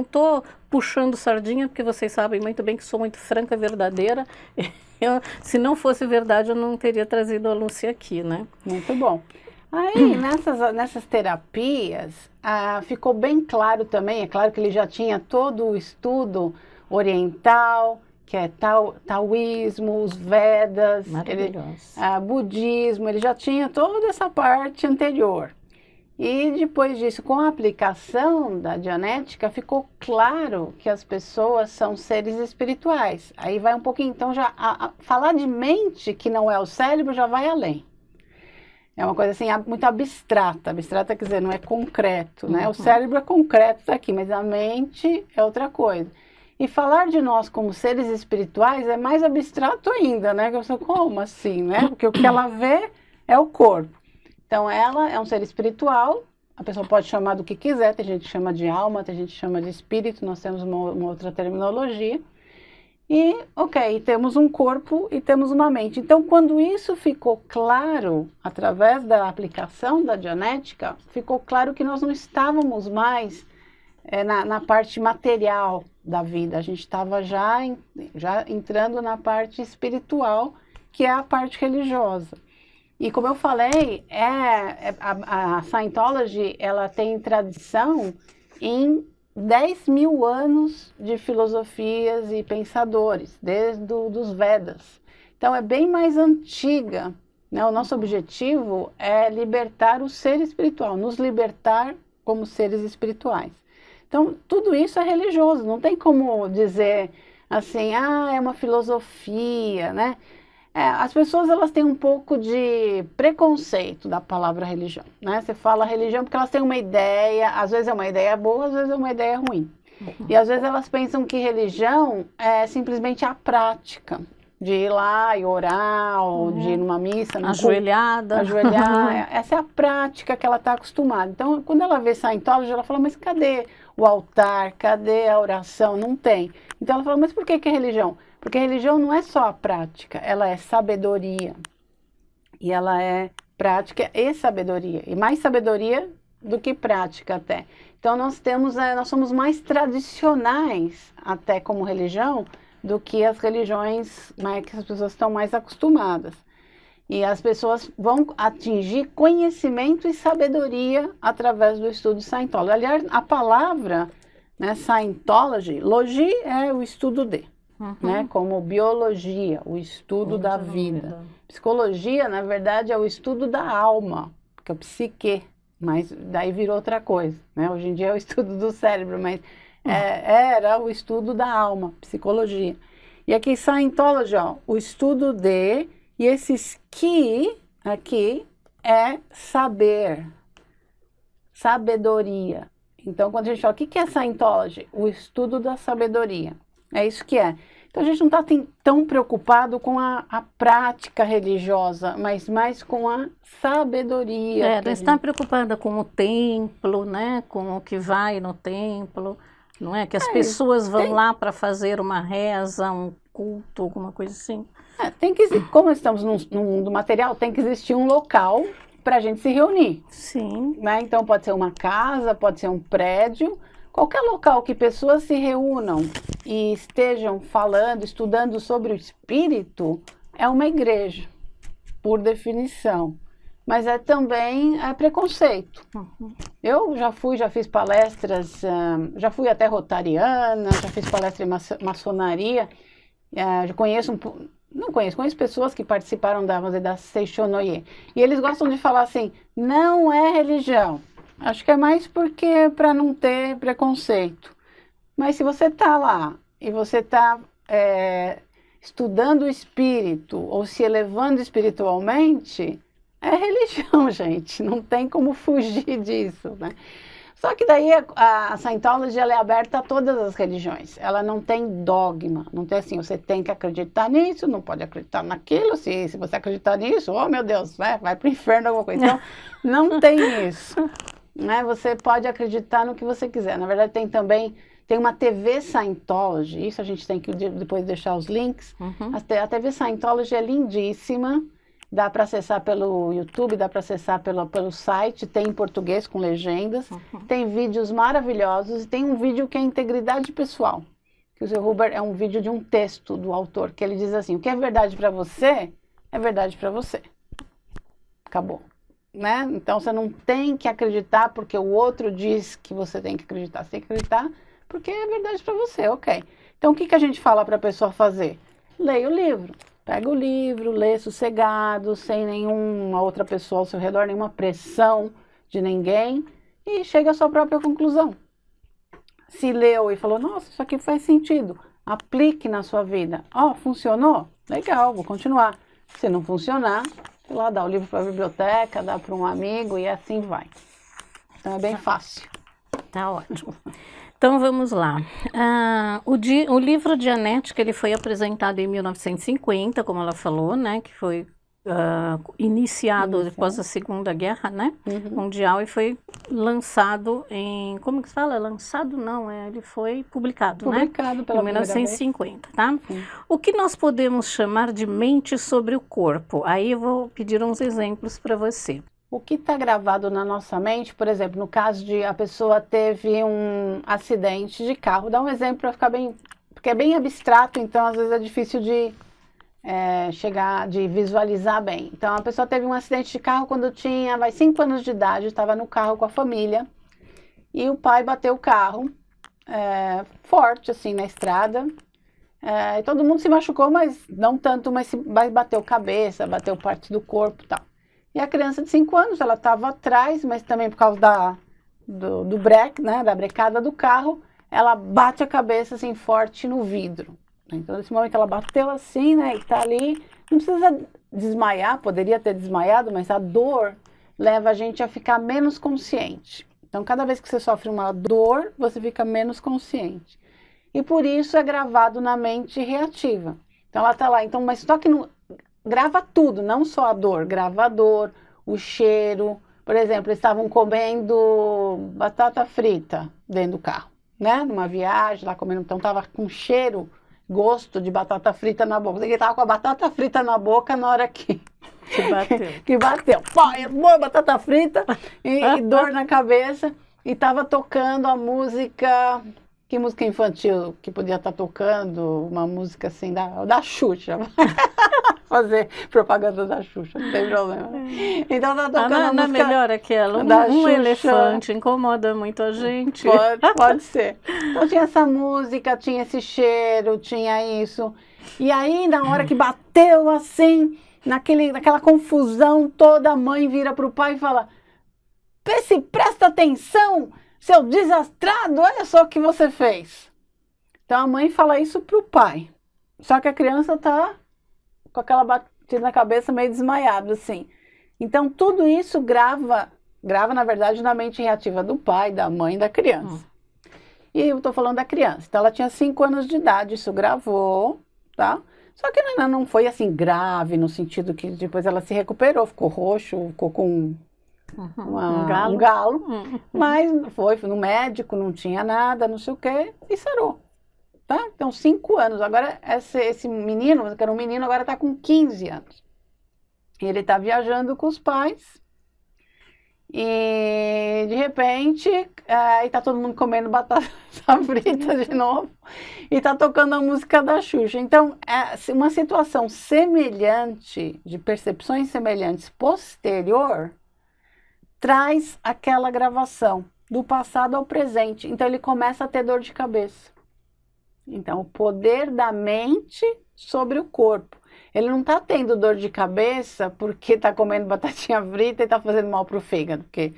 tô puxando sardinha, porque vocês sabem muito bem que sou muito franca, verdadeira. Se não fosse verdade, eu não teria trazido a Lúcia aqui, né? Muito bom. Aí, nessas terapias, ficou bem claro também, é claro que ele já tinha todo o estudo oriental, que é taoísmo, os Vedas, budismo, ele já tinha toda essa parte anterior. E depois disso, com a aplicação da dianética, ficou claro que as pessoas são seres espirituais. Aí vai um pouquinho, então falar de mente, que não é o cérebro, já vai além. É uma coisa assim, muito abstrata. Abstrata quer dizer, não é concreto, né? O cérebro é concreto, está aqui, mas a mente é outra coisa. E falar de nós como seres espirituais é mais abstrato ainda, né? Como assim, né? Porque o que ela vê é o corpo. Então, ela é um ser espiritual, a pessoa pode chamar do que quiser, tem gente que chama de alma, tem gente que chama de espírito, nós temos uma outra terminologia. E, temos um corpo e temos uma mente. Então, quando isso ficou claro, através da aplicação da dianética, ficou claro que nós não estávamos mais na parte material da vida. A gente estava já entrando na parte espiritual, que é a parte religiosa. E como eu falei, a Scientology, ela tem tradição em 10 mil anos de filosofias e pensadores, desde os Vedas. Então, é bem mais antiga, né? O nosso objetivo é libertar o ser espiritual, nos libertar como seres espirituais. Então, tudo isso é religioso, não tem como dizer assim, é uma filosofia, né? As pessoas elas têm um pouco de preconceito da palavra religião, né? Você fala religião porque elas têm uma ideia, às vezes é uma ideia boa, às vezes é uma ideia ruim. E às vezes elas pensam que religião é simplesmente a prática de ir lá e orar, ou de ir numa missa, ajoelhada. Ajoelhar. Essa é a prática que ela está acostumada. Então, quando ela vê Scientology, ela fala, mas cadê o altar? Cadê a oração? Não tem. Então ela fala, mas por que é religião? Porque religião não é só a prática, ela é sabedoria. E ela é prática e sabedoria. E mais sabedoria do que prática até. Então nós somos mais tradicionais até como religião do que as religiões que as pessoas estão mais acostumadas. E as pessoas vão atingir conhecimento e sabedoria através do estudo de Scientology. Aliás, a palavra, né, Scientology, logi é o estudo de, né, como biologia, o estudo da vida. Psicologia, na verdade, é o estudo da alma, que é o psique, mas daí virou outra coisa, né? Hoje em dia é o estudo do cérebro, mas era o estudo da alma, psicologia. E aqui Scientology, ó, o estudo de, e esses que aqui é saber, sabedoria. Então, quando a gente fala, o que é Scientology? O estudo da sabedoria. É isso que é. Então, a gente não está tão preocupado com a prática religiosa, mas mais com a sabedoria. Não está preocupada com o templo, né? Com o que vai no templo, não é? Que as pessoas vão lá para fazer uma reza, um culto, alguma coisa assim. Tem que, como estamos no mundo material, tem que existir um local para a gente se reunir. Sim. Né? Então, pode ser uma casa, pode ser um prédio. Qualquer local que pessoas se reúnam e estejam falando, estudando sobre o espírito, é uma igreja, por definição. Mas é também preconceito. Eu já fiz palestras, já fui até rotariana, já fiz palestra em maçonaria, já conheço conheço pessoas que participaram da Seishonoye. E eles gostam de falar assim, não é religião. Acho que é mais porque para não ter preconceito. Mas se você está lá e você está estudando o espírito ou se elevando espiritualmente, é religião, gente. Não tem como fugir disso, né? Só que daí a Scientology ela é aberta a todas as religiões. Ela não tem dogma. Não tem assim, você tem que acreditar nisso, não pode acreditar naquilo. Se você acreditar nisso, oh meu Deus, vai para o inferno alguma coisa. Então, não tem isso. Né? Você pode acreditar no que você quiser. Na verdade, tem uma TV Scientology, isso a gente tem que depois deixar os links. A TV Scientology é lindíssima, dá para acessar pelo YouTube, dá para acessar pelo site, tem em português com legendas, tem vídeos maravilhosos e tem um vídeo que é integridade pessoal. Que o Sr. Huber é um vídeo de um texto do autor, que ele diz assim, o que é verdade para você, é verdade para você. Acabou. Né? Então você não tem que acreditar porque o outro diz que você tem que acreditar. Você tem que acreditar porque é verdade para você, ok. Então o que a gente fala para a pessoa fazer? Leia o livro. Pega o livro, lê sossegado, sem nenhuma outra pessoa ao seu redor, nenhuma pressão de ninguém e chega à sua própria conclusão. Se leu e falou, nossa, isso aqui faz sentido, aplique na sua vida. Funcionou? Legal, vou continuar. Se não funcionar, sei lá, dá o livro para a biblioteca, dá para um amigo e assim vai. Então é bem fácil. Tá ótimo. Então vamos lá. O livro de Annette, que ele foi apresentado em 1950, como ela falou, né, que foi iniciado depois da Segunda Guerra, né, Mundial, e foi lançado em, como que se fala? Lançado não, ele foi publicado, né? Publicado pela em 1950, tá? O que nós podemos chamar de mente sobre o corpo? Aí eu vou pedir uns exemplos para você. O que está gravado na nossa mente, por exemplo, no caso de a pessoa teve um acidente de carro, dá um exemplo para ficar bem, porque é bem abstrato, então às vezes é difícil de de visualizar bem. Então a pessoa teve um acidente de carro quando tinha 5 anos de idade, estava no carro com a família, e o pai bateu o carro forte assim na estrada, e todo mundo se machucou, mas não tanto, mas bateu cabeça, bateu parte do corpo e tal. E a criança de 5 anos, ela estava atrás, mas também por causa do breque, né, da brecada do carro, ela bate a cabeça assim forte no vidro. Então nesse momento ela bateu assim, né, e tá ali, Não precisa desmaiar, poderia ter desmaiado, mas a dor leva a gente a ficar menos consciente. Então, cada vez que você sofre uma dor, você fica menos consciente. E por isso é gravado na mente reativa. Então, ela está lá. Então, mas só que grava tudo, não só a dor. Grava a dor, o cheiro. Por exemplo, eles estavam comendo batata frita dentro do carro, né? Numa viagem, lá comendo. Então, estava com cheiro, gosto de batata frita na boca. Ele estava com a batata frita na boca na hora que bateu. que bateu. Pô, batata frita e dor na cabeça. E estava tocando a música... Que música infantil que podia estar tocando? Uma música assim da Xuxa. Fazer propaganda da Xuxa, não tem problema. Então tá tocando a música... melhor aquela. Um elefante incomoda muito a gente. Pode ser. Então tinha essa música, tinha esse cheiro, tinha isso. E aí, na hora que bateu assim, naquela confusão toda, a mãe vira pro pai e fala: presta atenção! Seu desastrado, olha só o que você fez. Então a mãe fala isso pro pai. Só que a criança tá com aquela batida na cabeça meio desmaiada, assim. Então tudo isso grava na verdade na mente reativa do pai, da mãe e da criança. E eu tô falando da criança. Então ela tinha 5 anos de idade, isso gravou, tá? Só que não foi assim grave, no sentido que depois ela se recuperou, ficou roxo, ficou com... um galo. Mas foi no médico, não tinha nada, não sei o que, e sarou, tá? Então 5 anos, agora esse menino, que era um menino, agora tá com 15 anos, e ele tá viajando com os pais, e de repente, aí tá todo mundo comendo batata frita de novo, e tá tocando a música da Xuxa. Então, uma situação semelhante, de percepções semelhantes posterior, traz aquela gravação do passado ao presente. Então ele começa a ter dor de cabeça. Então o poder da mente sobre o corpo. Ele não está tendo dor de cabeça porque está comendo batatinha frita e está fazendo mal para o fígado. Porque,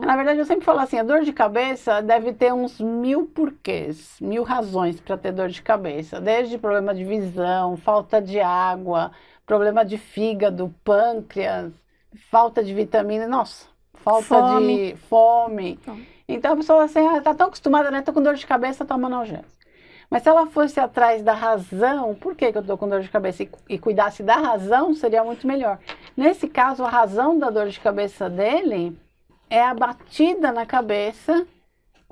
na verdade, eu sempre falo assim, a dor de cabeça deve ter uns 1000 porquês, 1000 razões para ter dor de cabeça. Desde problema de visão, falta de água, problema de fígado, pâncreas, falta de vitamina, nossa. Falta de fome. Então a pessoa assim, tá tão acostumada, né? Tô com dor de cabeça, toma analgésico. Mas se ela fosse atrás da razão, por que eu tô com dor de cabeça e cuidasse da razão, seria muito melhor. Nesse caso, a razão da dor de cabeça dele é a batida na cabeça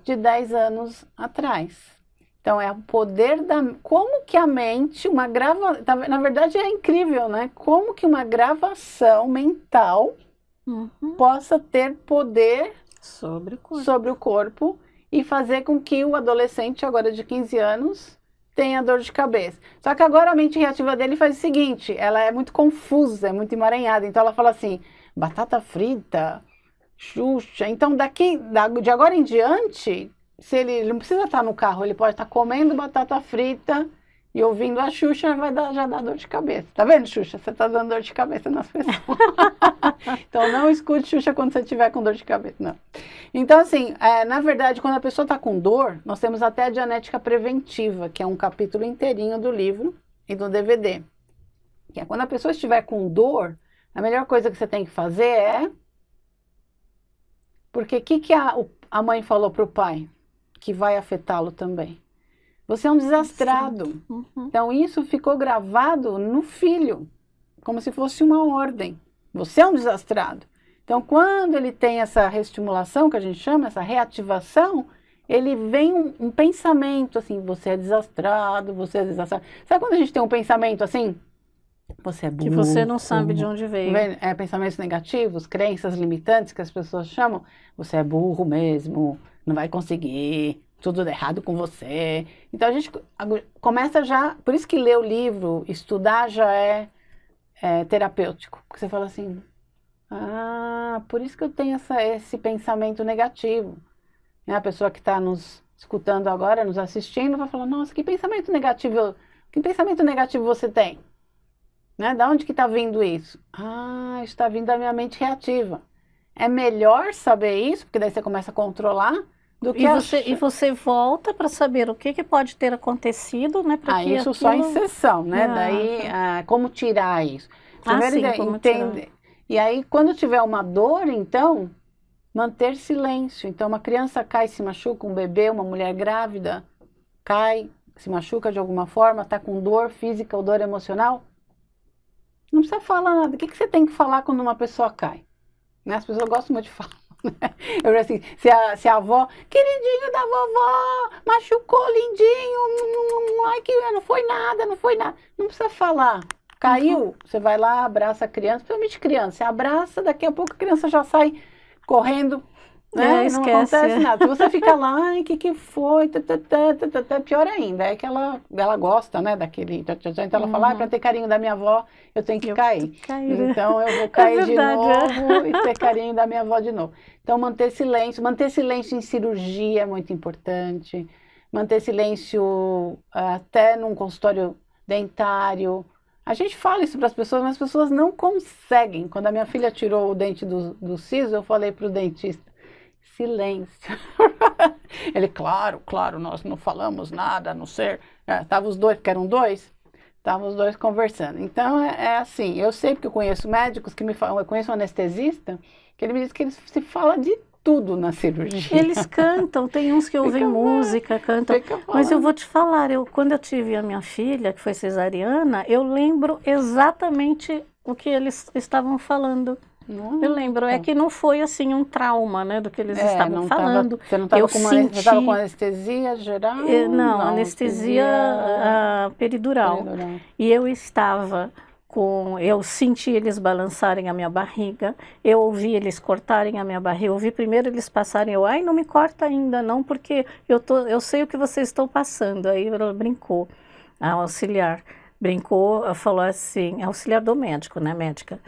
de 10 anos atrás. Então é o poder como que a mente, na verdade é incrível, né? Como que uma gravação mental possa ter poder sobre o corpo e fazer com que o adolescente, agora de 15 anos, tenha dor de cabeça. Só que agora a mente reativa dele faz o seguinte, ela é muito confusa, é muito emaranhada, então ela fala assim, batata frita, Xuxa, então de agora em diante, se ele não precisa estar no carro, ele pode estar comendo batata frita e ouvindo a Xuxa, já dá dor de cabeça. Tá vendo, Xuxa? Você tá dando dor de cabeça nas pessoas. Então, não escute Xuxa quando você estiver com dor de cabeça, não. Então, assim, na verdade, quando a pessoa tá com dor, nós temos até a dianética preventiva, que é um capítulo inteirinho do livro e do DVD. Que é quando a pessoa estiver com dor, a melhor coisa que você tem que fazer é... Porque o que a mãe falou pro pai? Que vai afetá-lo também. Você é um desastrado. Então, isso ficou gravado no filho, como se fosse uma ordem. Você é um desastrado. Então, quando ele tem essa reestimulação, que a gente chama, essa reativação, ele vem um pensamento assim, você é desastrado, você é desastrado. Sabe quando a gente tem um pensamento assim? Você é burro. Que você não sabe de onde veio. Pensamentos negativos, crenças limitantes que as pessoas chamam. Você é burro mesmo, não vai conseguir... tudo errado com você. Então a gente começa já, por isso que ler o livro, estudar já é terapêutico. Porque você fala assim, por isso que eu tenho esse pensamento negativo. Né? A pessoa que está nos escutando agora, nos assistindo, vai falar, nossa, que pensamento negativo você tem? Né? Da onde que está vindo isso? Isso está vindo da minha mente reativa. É melhor saber isso, porque daí você começa a controlar, do que E você volta para saber o que pode ter acontecido, né? Isso só em sessão, né? Daí, como tirar isso? Primeiro, como tirar. E aí, quando tiver uma dor, então, manter silêncio. Então, uma criança cai, se machuca, um bebê, uma mulher grávida, cai, se machuca de alguma forma, está com dor física ou dor emocional, não precisa falar nada. O que você tem que falar quando uma pessoa cai? Né? As pessoas gostam muito de falar. Eu assim, se a avó, queridinho da vovó, machucou, lindinho, ai que não foi nada, não foi nada. Não precisa falar. Caiu, você vai lá, abraça a criança, principalmente criança, você abraça, daqui a pouco a criança já sai correndo, né? Não acontece nada. Se você fica lá, ai, que foi? Pior ainda, é que ela gosta, né, daquele. Então ela fala, para ter carinho da minha avó, eu tenho que cair. Então eu vou cair de novo e ter carinho da minha avó de novo. Então manter silêncio em cirurgia é muito importante, manter silêncio até num consultório dentário. A gente fala isso para as pessoas, mas as pessoas não conseguem. Quando a minha filha tirou o dente do siso, eu falei para o dentista, silêncio. Ele, claro, nós não falamos nada, a não ser... Estavam os dois, porque eram dois, estavam os dois conversando. Então, é assim, eu sei porque eu conheço médicos que me falam, eu conheço um anestesista, que ele me diz que ele se fala de tudo na cirurgia. Eles cantam, tem uns que ouvem música, cantam. Mas eu vou te falar, quando eu tive a minha filha, que foi cesariana, eu lembro exatamente o que eles estavam falando. Eu lembro, é que não foi assim um trauma, né, do que eles estavam falando. Você não estava com anestesia geral? Não, anestesia peridural. E eu estava eu senti eles balançarem a minha barriga, eu ouvi eles cortarem a minha barriga, eu ouvi primeiro eles passarem, ai, não me corta ainda não, porque eu sei o que vocês estão passando. Aí ela brincou, a auxiliar brincou, falou assim, auxiliar do médico, né, médica,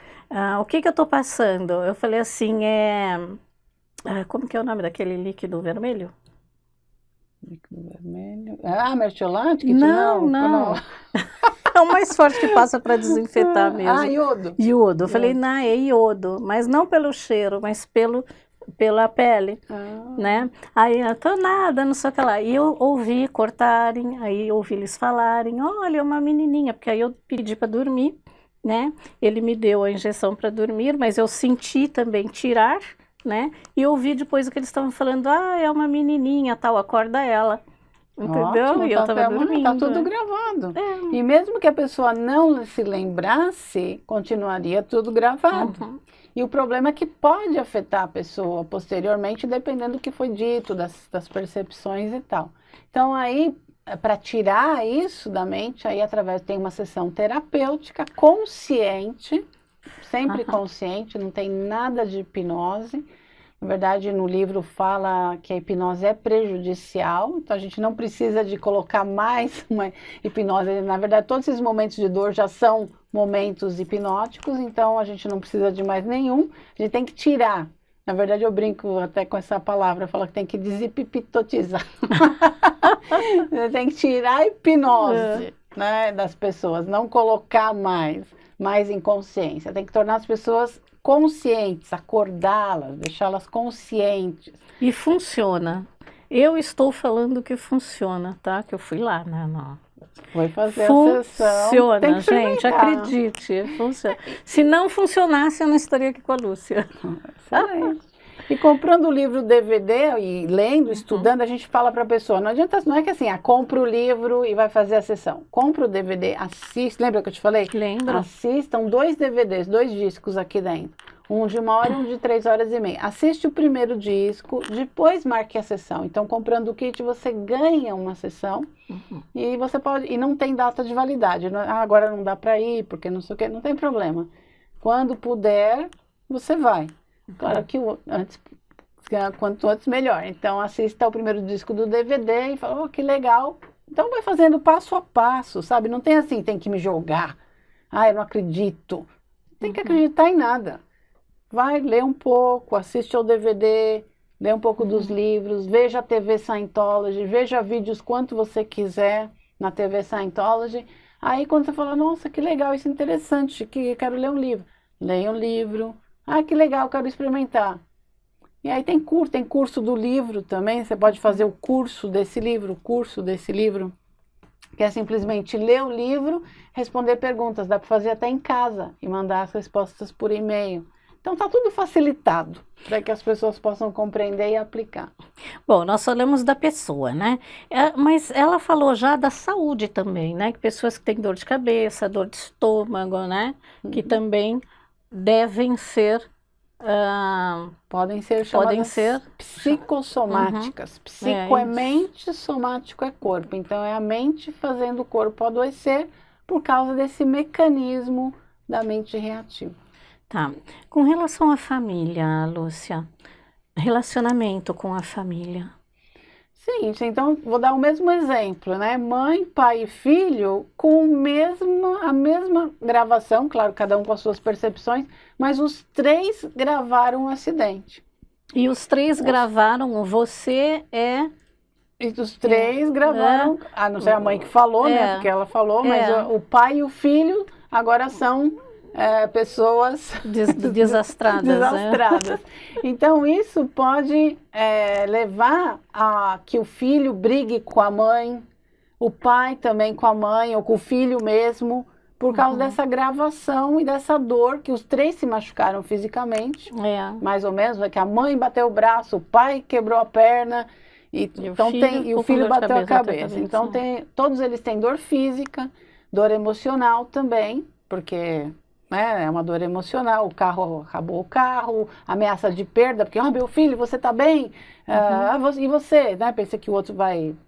o que eu estou passando? Eu falei assim, como que é o nome daquele líquido vermelho? Líquido vermelho? Mertiolate? Não. É o mais forte que passa para desinfetar mesmo. Iodo. Iodo. Eu falei, não, é iodo, mas não pelo cheiro, mas pela pele, né? Aí, eu tô nada, não sei o que lá. E eu ouvi cortarem, aí ouvi eles falarem, olha, uma menininha, porque aí eu pedi para dormir, né? Ele me deu a injeção para dormir, mas eu senti também tirar, né? E ouvi depois o que eles estavam falando, é uma menininha, tal, acorda ela. Entendeu? Ótimo, e eu estava dormindo. Tá tudo gravado. E mesmo que a pessoa não se lembrasse, continuaria tudo gravado. E o problema é que pode afetar a pessoa posteriormente, dependendo do que foi dito, das percepções e tal. Então aí, para tirar isso da mente, aí tem uma sessão terapêutica consciente, sempre consciente, não tem nada de hipnose. Na verdade, no livro fala que a hipnose é prejudicial, então a gente não precisa de colocar mais uma hipnose. Na verdade, todos esses momentos de dor já são momentos hipnóticos, então a gente não precisa de mais nenhum. A gente tem que tirar. Na verdade, eu brinco até com essa palavra, eu falo que tem que desipipitotizar. Tem que tirar a hipnose, né, das pessoas, não colocar mais inconsciência. Tem que tornar as pessoas conscientes, acordá-las, deixá-las conscientes. E funciona. Eu estou falando que funciona, tá? Que eu fui lá, né? Foi fazer a sessão. Funciona, gente, acredite, funciona. Se não funcionasse, eu não estaria aqui com a Lúcia. Excelente. E comprando o livro DVD e lendo, estudando, a gente fala para a pessoa, não adianta, não é que assim, compra o livro e vai fazer a sessão. Compra o DVD, assiste, lembra que eu te falei? Lembro. Assistam 2 DVDs, 2 discos aqui dentro. Um de 1 hora e um de 3 horas e meia. Assiste o primeiro disco, depois marque a sessão. Então, comprando o kit, você ganha uma sessão e você pode, e não tem data de validade. Agora não dá para ir, porque não sei o que, não tem problema. Quando puder, você vai. Claro que quanto antes melhor. Então assista o primeiro disco do DVD e fala, que legal. Então vai fazendo passo a passo, sabe? Não tem assim, tem que me jogar. Eu não acredito. Tem que acreditar em nada. Vai, lê um pouco, assiste ao DVD, lê um pouco dos livros, veja a TV Scientology, veja vídeos quanto você quiser na TV Scientology. Aí quando você fala, nossa, que legal, isso é interessante, que quero ler um livro. Leia um livro. Que legal, quero experimentar. E aí tem curso do livro também, você pode fazer o curso desse livro, que é simplesmente ler o livro, responder perguntas, dá para fazer até em casa e mandar as respostas por e-mail. Então está tudo facilitado para que as pessoas possam compreender e aplicar. Bom, nós falamos da pessoa, né? Mas ela falou já da saúde também, né? Que pessoas que têm dor de cabeça, dor de estômago, né? Que também devem ser... podem ser chamadas psicossomáticas. Psico é mente, somático é corpo. Então é a mente fazendo o corpo adoecer por causa desse mecanismo da mente reativa. Tá. Com relação à família, Lúcia, relacionamento com a família. Sim, então vou dar o mesmo exemplo, né? Mãe, pai e filho com a mesma gravação, claro, cada um com as suas percepções, mas os 3 gravaram um acidente. E os 3 gravaram, você é... E os 3 gravaram, a não ser a mãe que falou, né? Porque ela falou, mas o pai e o filho agora são... pessoas desastradas. desastradas. Então isso pode levar a que o filho brigue com a mãe, o pai também com a mãe, ou com o filho mesmo, por causa dessa gravação e dessa dor, que os 3 se machucaram fisicamente, mais ou menos, que a mãe bateu o braço, o pai quebrou a perna, e o filho bateu a cabeça. Então todos eles têm dor física, dor emocional também, porque... é uma dor emocional, o carro acabou o carro, ameaça de perda, porque, meu filho, você está bem? E você? Né? Pensa que o outro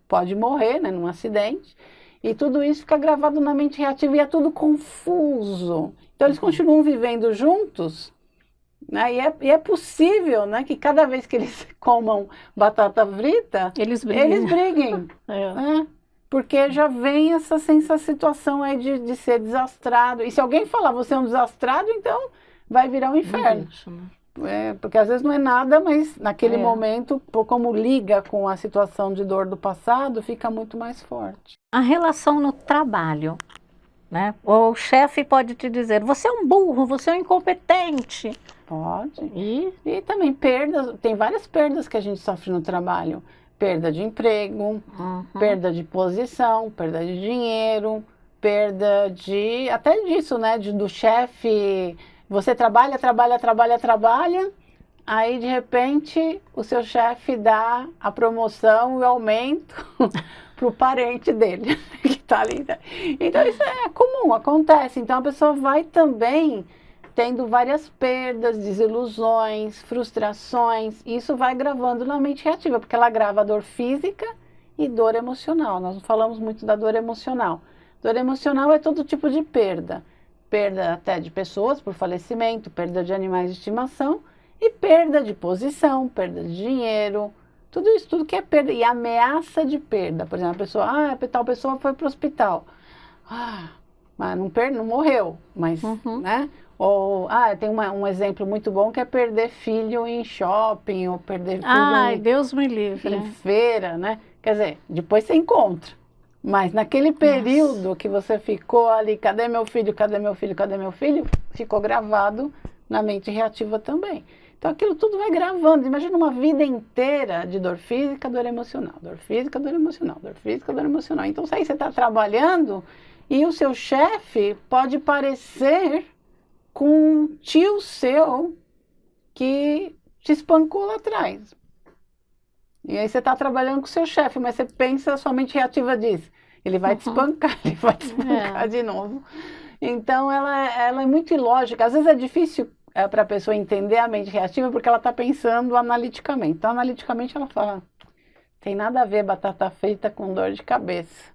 pode morrer, né, num acidente. E tudo isso fica gravado na mente reativa e é tudo confuso. Então eles continuam vivendo juntos, né? E é possível, né, que cada vez que eles comam batata frita, eles briguem. Né? Porque já vem essa situação aí de ser desastrado. E se alguém falar você é um desastrado, então vai virar um inferno. Porque às vezes não é nada, mas naquele momento, como liga com a situação de dor do passado, fica muito mais forte. A relação no trabalho, né? O chefe pode te dizer, você é um burro, você é um incompetente. Pode. E também perdas, tem várias perdas que a gente sofre no trabalho. Perda de emprego, perda de posição, perda de dinheiro, perda de... até disso, né? Do chefe, você trabalha, aí de repente o seu chefe dá a promoção e o aumento para o parente dele, que está ali. Então isso é comum, acontece. Então a pessoa vai também... tendo várias perdas, desilusões, frustrações, e isso vai gravando na mente reativa, porque ela grava dor física e dor emocional. Nós não falamos muito da dor emocional. Dor emocional é todo tipo de perda. Perda até de pessoas por falecimento, perda de animais de estimação, e perda de posição, perda de dinheiro, tudo isso, tudo que é perda, e ameaça de perda. Por exemplo, a pessoa, tal pessoa foi para o hospital, mas não morreu, mas, né? Ou, tem um exemplo muito bom que é perder filho em shopping, ou perder filho Deus me livre. em feira, né? Quer dizer, depois você encontra. Mas naquele período que você ficou ali, cadê meu filho, cadê meu filho, cadê meu filho? Ficou gravado na mente reativa também. Então aquilo tudo vai gravando. Imagina uma vida inteira de dor física, dor emocional, dor física, dor emocional, dor física, dor emocional. Então aí você está trabalhando e o seu chefe pode parecer com um tio seu que te espancou lá atrás. E aí você está trabalhando com o seu chefe, mas você pensa, sua mente reativa diz, ele vai te espancar, ele vai te espancar de novo. Então ela é muito ilógica. Às vezes é difícil para a pessoa entender a mente reativa porque ela está pensando analiticamente. Então analiticamente ela fala, tem nada a ver batata frita com dor de cabeça.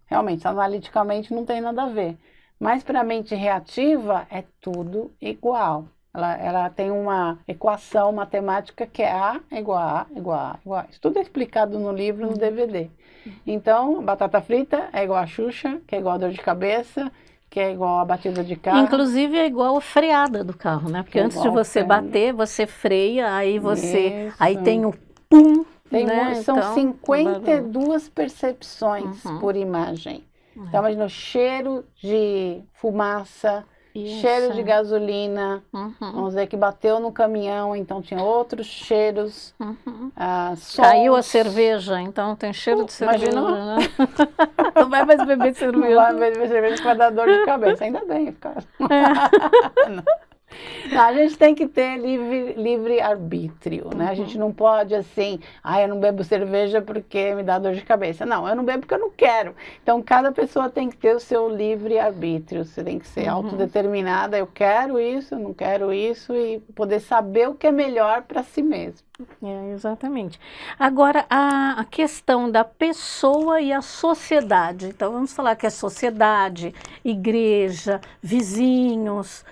Realmente, analiticamente não tem nada a ver. Mas para a mente reativa é tudo igual. Ela tem uma equação matemática que é A igual a A igual a A igual a A. Isso tudo é explicado no livro, no DVD. Então, batata frita é igual a Xuxa, que é igual a dor de cabeça, que é igual a batida de carro. Inclusive é igual a freada do carro, né? Porque antes de você bater, você freia, aí você... Isso. Aí tem o pum, né? São então, 52 percepções por imagem. Então, imagina o cheiro de fumaça, cheiro de gasolina, Uhum. vamos dizer que bateu no caminhão, então tinha outros cheiros, Uhum. sons. Caiu a cerveja, então tem cheiro de cerveja, imaginou? né? Não vai mais beber Não cerveja. vai beber cerveja que vai dar dor de cabeça, ainda bem, cara. Não, a gente tem que ter livre arbítrio, né? A gente não pode assim, eu não bebo cerveja porque me dá dor de cabeça. Não, eu não bebo porque eu não quero. Então, cada pessoa tem que ter o seu livre arbítrio. Você tem que ser autodeterminada. Eu quero isso, eu não quero isso e poder saber o que é melhor para si mesmo. Exatamente. Agora, a questão da pessoa e a sociedade. Então, vamos falar que é sociedade, igreja, vizinhos.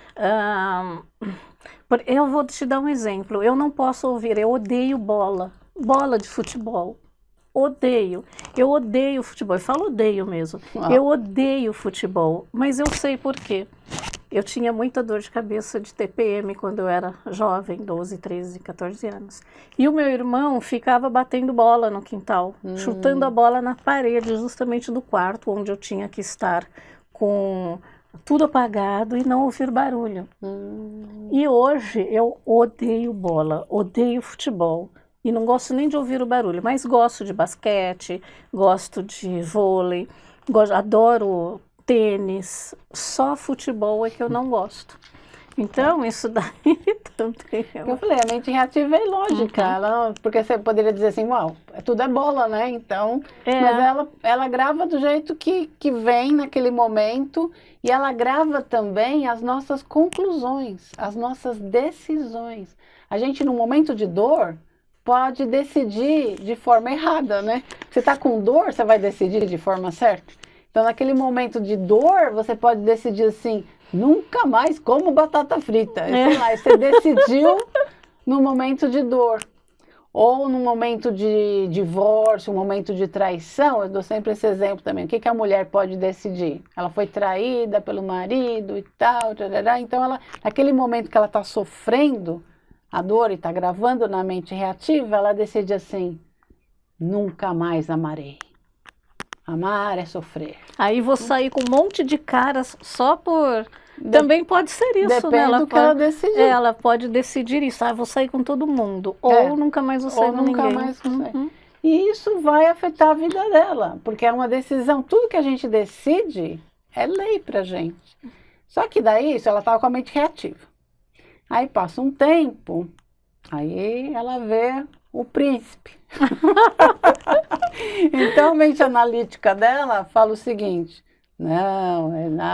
Eu vou te dar um exemplo. Eu não posso ouvir, eu odeio bola de futebol. Odeio. Eu odeio futebol. Eu falo odeio mesmo. Eu odeio futebol, mas eu sei por quê. Eu tinha muita dor de cabeça de TPM quando eu era jovem, 12, 13, 14 anos. E o meu irmão ficava batendo bola no quintal, chutando a bola na parede, justamente do quarto onde eu tinha que estar com tudo apagado e não ouvir barulho. E hoje eu odeio bola, odeio futebol. E não gosto nem de ouvir o barulho, mas gosto de basquete, gosto de vôlei, adoro tênis, só futebol é que eu não gosto. Então, isso daí também Eu falei, a mente reativa é ilógica, porque você poderia dizer assim, tudo é bola, né? Então, mas ela grava do jeito que vem naquele momento e ela grava também as nossas conclusões, as nossas decisões. A gente, no momento de dor, pode decidir de forma errada, né? Você está com dor, você vai decidir de forma certa. Então, naquele momento de dor, você pode decidir assim, nunca mais como batata frita. Sei lá, você decidiu no momento de dor. Ou no momento de divórcio, um momento de traição, eu dou sempre esse exemplo também. O que a mulher pode decidir? Ela foi traída pelo marido e tal, então naquele momento que ela está sofrendo a dor e está gravando na mente reativa, ela decide assim, nunca mais amarei. Amar é sofrer. Aí vou sair com um monte de caras só por... Também pode ser isso, Depende né? do que ela decidir. Ela pode decidir isso. Vou sair com todo mundo. Ou nunca mais vou sair com ninguém. Ou nunca mais vou sair. E isso vai afetar a vida dela. Porque é uma decisão. Tudo que a gente decide é lei pra gente. Só que daí, isso ela estava com a mente reativa. Aí passa um tempo, aí ela vê o príncipe. Então a mente analítica dela fala o seguinte, não,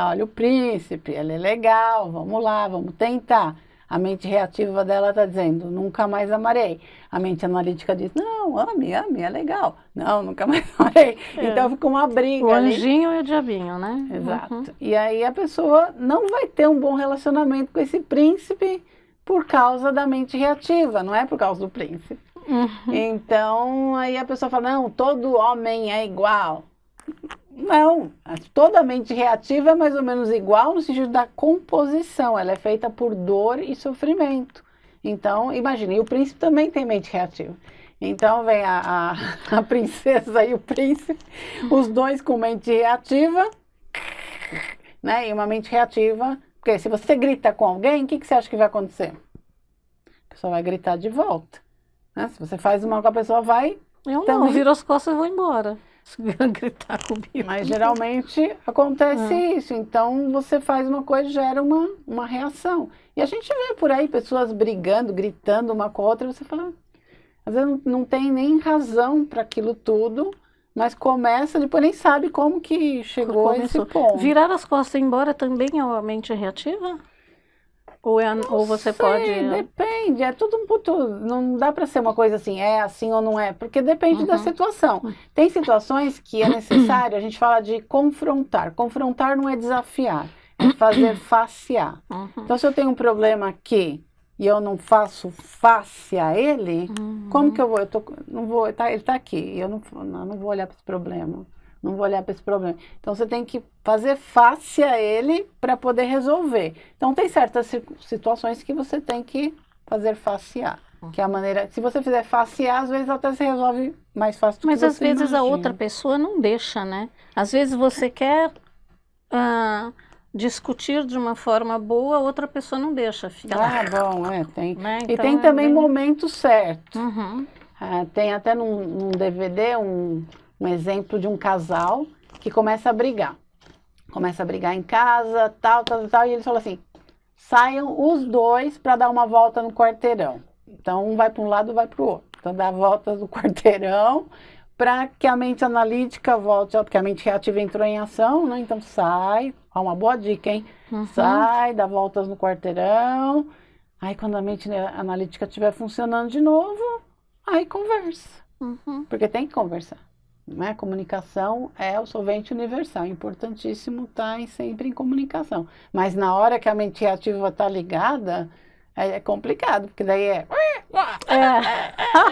olha o príncipe, ele é legal, vamos lá, vamos tentar. A mente reativa dela está dizendo, nunca mais amarei. A mente analítica diz, não, ame, é legal. Não, nunca mais amarei. Então fica uma briga. O anjinho e o diabinho, né? Exato. E aí a pessoa não vai ter um bom relacionamento com esse príncipe por causa da mente reativa, não é por causa do príncipe. Então, aí a pessoa fala, não, todo homem é igual. Não, toda mente reativa é mais ou menos igual no sentido da composição, ela é feita por dor e sofrimento. Então, imagine, e o príncipe também tem mente reativa. Então, vem a princesa e o príncipe, os dois com mente reativa, né, e uma mente reativa, porque se você grita com alguém, o que você acha que vai acontecer? A pessoa vai gritar de volta. Né? Se você faz mal com a pessoa, vai... Eu não, viro as costas e vou embora. Se gritar comigo. Mas geralmente acontece isso. Então você faz uma coisa e gera uma reação. E a gente vê por aí pessoas brigando, gritando uma com a outra. E você fala, às vezes não tem nem razão para aquilo tudo. Mas começa, depois nem sabe como que chegou a esse ponto. Virar as costas e ir embora também é uma mente reativa? Ou você pode... Depende, é tudo um pouco, não dá para ser uma coisa assim, é assim ou não é, porque depende da situação. Tem situações que é necessário, a gente fala de confrontar. Confrontar não é desafiar, é fazer face a. Então, se eu tenho um problema aqui e eu não faço face a ele, como que eu vou? Ele está aqui, eu não vou olhar para esse problema. Não vou olhar para esse problema. Então, você tem que fazer face a ele para poder resolver. Então, tem certas situações que você tem que fazer face a. Que é a maneira... Se você fizer face a, às vezes até se resolve mais fácil do que você Mas, às vezes, imagina. a outra pessoa não deixa, né? Às vezes, você quer discutir de uma forma boa, outra pessoa não deixa, fica lá. bom, tem. Né? E Então, tem também momentos certos. Uhum. Tem até num DVD um exemplo de um casal que começa a brigar. Começa a brigar em casa, tal, e eles falam assim, saiam os dois para dar uma volta no quarteirão. Então, um vai para um lado, vai para o outro. Então, dá voltas no quarteirão para que a mente analítica volte, porque a mente reativa entrou em ação, né? Então, sai, uma boa dica, hein? Uhum. Sai, dá voltas no quarteirão. Aí, quando a mente analítica estiver funcionando de novo, aí conversa. Uhum. Porque tem que conversar. Né? Comunicação é o solvente universal, é importantíssimo estar sempre em comunicação. Mas na hora que a mente reativa está ligada, é complicado, porque daí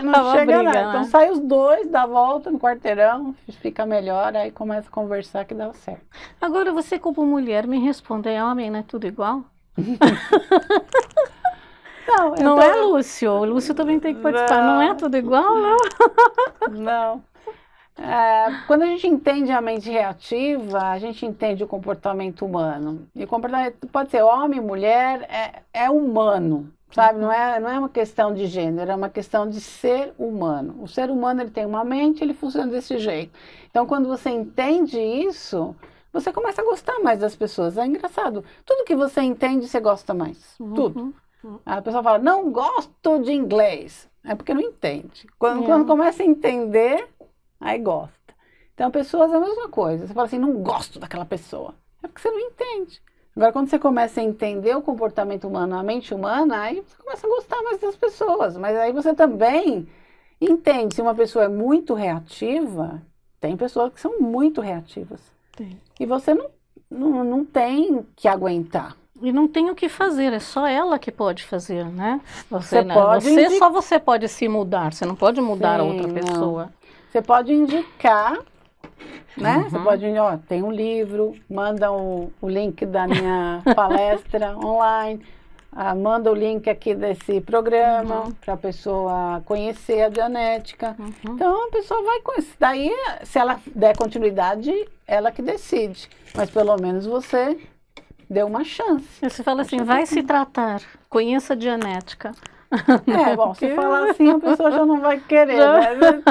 não chega briga, nada. né? Então sai os dois, dá a volta no quarteirão, fica melhor, aí começa a conversar que dá certo. Agora você como mulher me responde, é homem, não é tudo igual? Não é, Lúcio? O Lúcio também tem que participar. Não é tudo igual, não? Não. Quando a gente entende a mente reativa, a gente entende o comportamento humano. E o comportamento pode ser homem, mulher, é humano, sabe? Não é uma questão de gênero, é uma questão de ser humano. O ser humano, ele tem uma mente, ele funciona desse jeito. Então, quando você entende isso, você começa a gostar mais das pessoas. É engraçado. Tudo que você entende, você gosta mais. Tudo. A pessoa fala, não gosto de inglês. É porque não entende. Quando começa a entender, aí gosta. Então, pessoas é a mesma coisa. Você fala assim, não gosto daquela pessoa. É porque você não entende. Agora, quando você começa a entender o comportamento humano, a mente humana, aí você começa a gostar mais das pessoas. Mas aí você também entende. Se uma pessoa é muito reativa, tem pessoas que são muito reativas. Tem. E você não tem que aguentar. E não tem o que fazer, é só ela que pode fazer, né? Só você pode se mudar, você não pode mudar a outra pessoa. Você pode indicar, né? Você pode, tem um livro, manda o link da minha palestra online, manda o link aqui desse programa para a pessoa conhecer a Dianética. Então a pessoa vai conhecer. Daí, se ela der continuidade, ela que decide. Mas pelo menos você deu uma chance. Você fala assim, vai se tratar, conheça a Dianética. Se falar assim, a pessoa já não vai querer, né?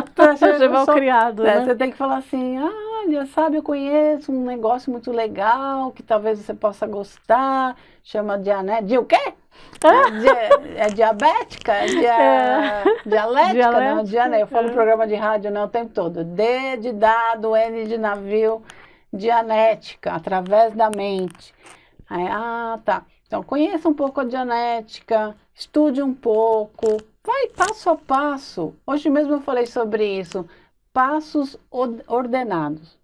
Já mal criado, né? Você tem que falar assim, olha, sabe, eu conheço um negócio muito legal, que talvez você possa gostar, chama Dianética. O quê? É diabética? Dialética? Não, Dianética. Eu falo programa de rádio, né, o tempo todo. D de dado, N de navio, Dianética, através da mente. Aí, tá. Então, conheça um pouco a Dianética, estude um pouco, vai passo a passo. Hoje mesmo eu falei sobre isso, passos ordenados.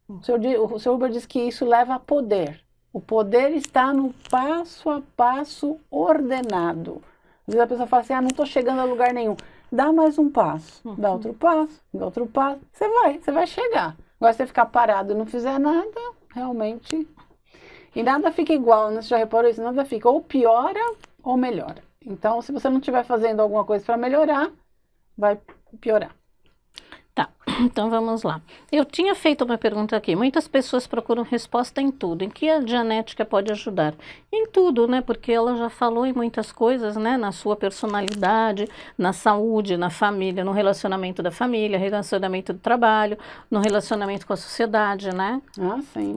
O Sr. Huber diz que isso leva a poder. O poder está no passo a passo ordenado. Às vezes a pessoa fala assim, não estou chegando a lugar nenhum. Dá mais um passo, dá outro passo, você vai chegar. Agora, se você ficar parado e não fizer nada, realmente... E nada fica igual, né? Você já reparou isso? Nada fica ou piora ou melhora. Então, se você não estiver fazendo alguma coisa para melhorar, vai piorar. Tá, então vamos lá. Eu tinha feito uma pergunta aqui. Muitas pessoas procuram resposta em tudo. Em que a Dianética pode ajudar? Em tudo, né? Porque ela já falou em muitas coisas, né? Na sua personalidade, na saúde, na família, no relacionamento da família, relacionamento do trabalho, no relacionamento com a sociedade, né? Sim.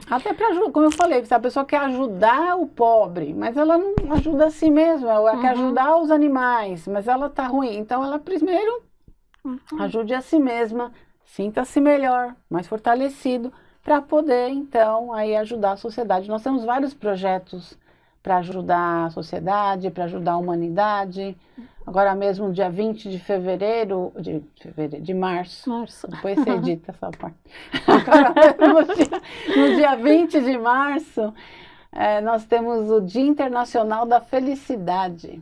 Até para ajudar, como eu falei, se a pessoa quer ajudar o pobre, mas ela não ajuda a si mesma, ela quer ajudar os animais, mas ela tá ruim. Então, ela primeiro ajude a si mesma, sinta-se melhor, mais fortalecido, para poder, então, aí ajudar a sociedade. Nós temos vários projetos para ajudar a sociedade, para ajudar a humanidade. Agora mesmo, dia 20 de março. Depois você edita essa parte. Agora mesmo, no dia 20 de março, nós temos o Dia Internacional da Felicidade.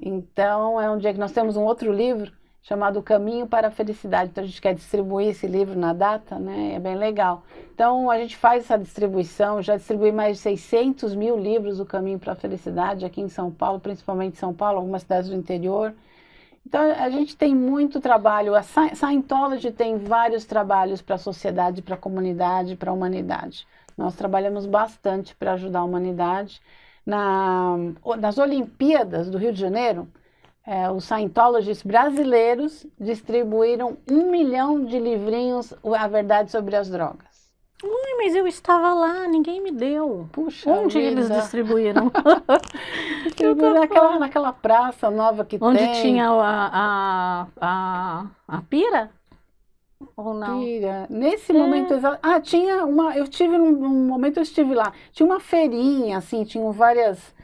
Então, é um dia que nós temos um outro livro chamado Caminho para a Felicidade. Então, a gente quer distribuir esse livro na data, né? É bem legal. Então, a gente faz essa distribuição, já distribuí mais de 600 mil livros do Caminho para a Felicidade aqui em São Paulo, principalmente em São Paulo, algumas cidades do interior. Então, a gente tem muito trabalho. A Scientology tem vários trabalhos para a sociedade, para a comunidade, para a humanidade. Nós trabalhamos bastante para ajudar a humanidade. Nas Olimpíadas do Rio de Janeiro, os Scientologists brasileiros distribuíram 1 milhão de livrinhos, A Verdade sobre as Drogas. Ui, mas eu estava lá, ninguém me deu. Puxa Onde vida. eles distribuíram? Naquela praça nova que Onde tem. tinha a pira? Ou não? Pira. Nesse momento exato. Tinha uma. Eu tive num momento, eu estive lá. Tinha uma feirinha, assim, tinham vários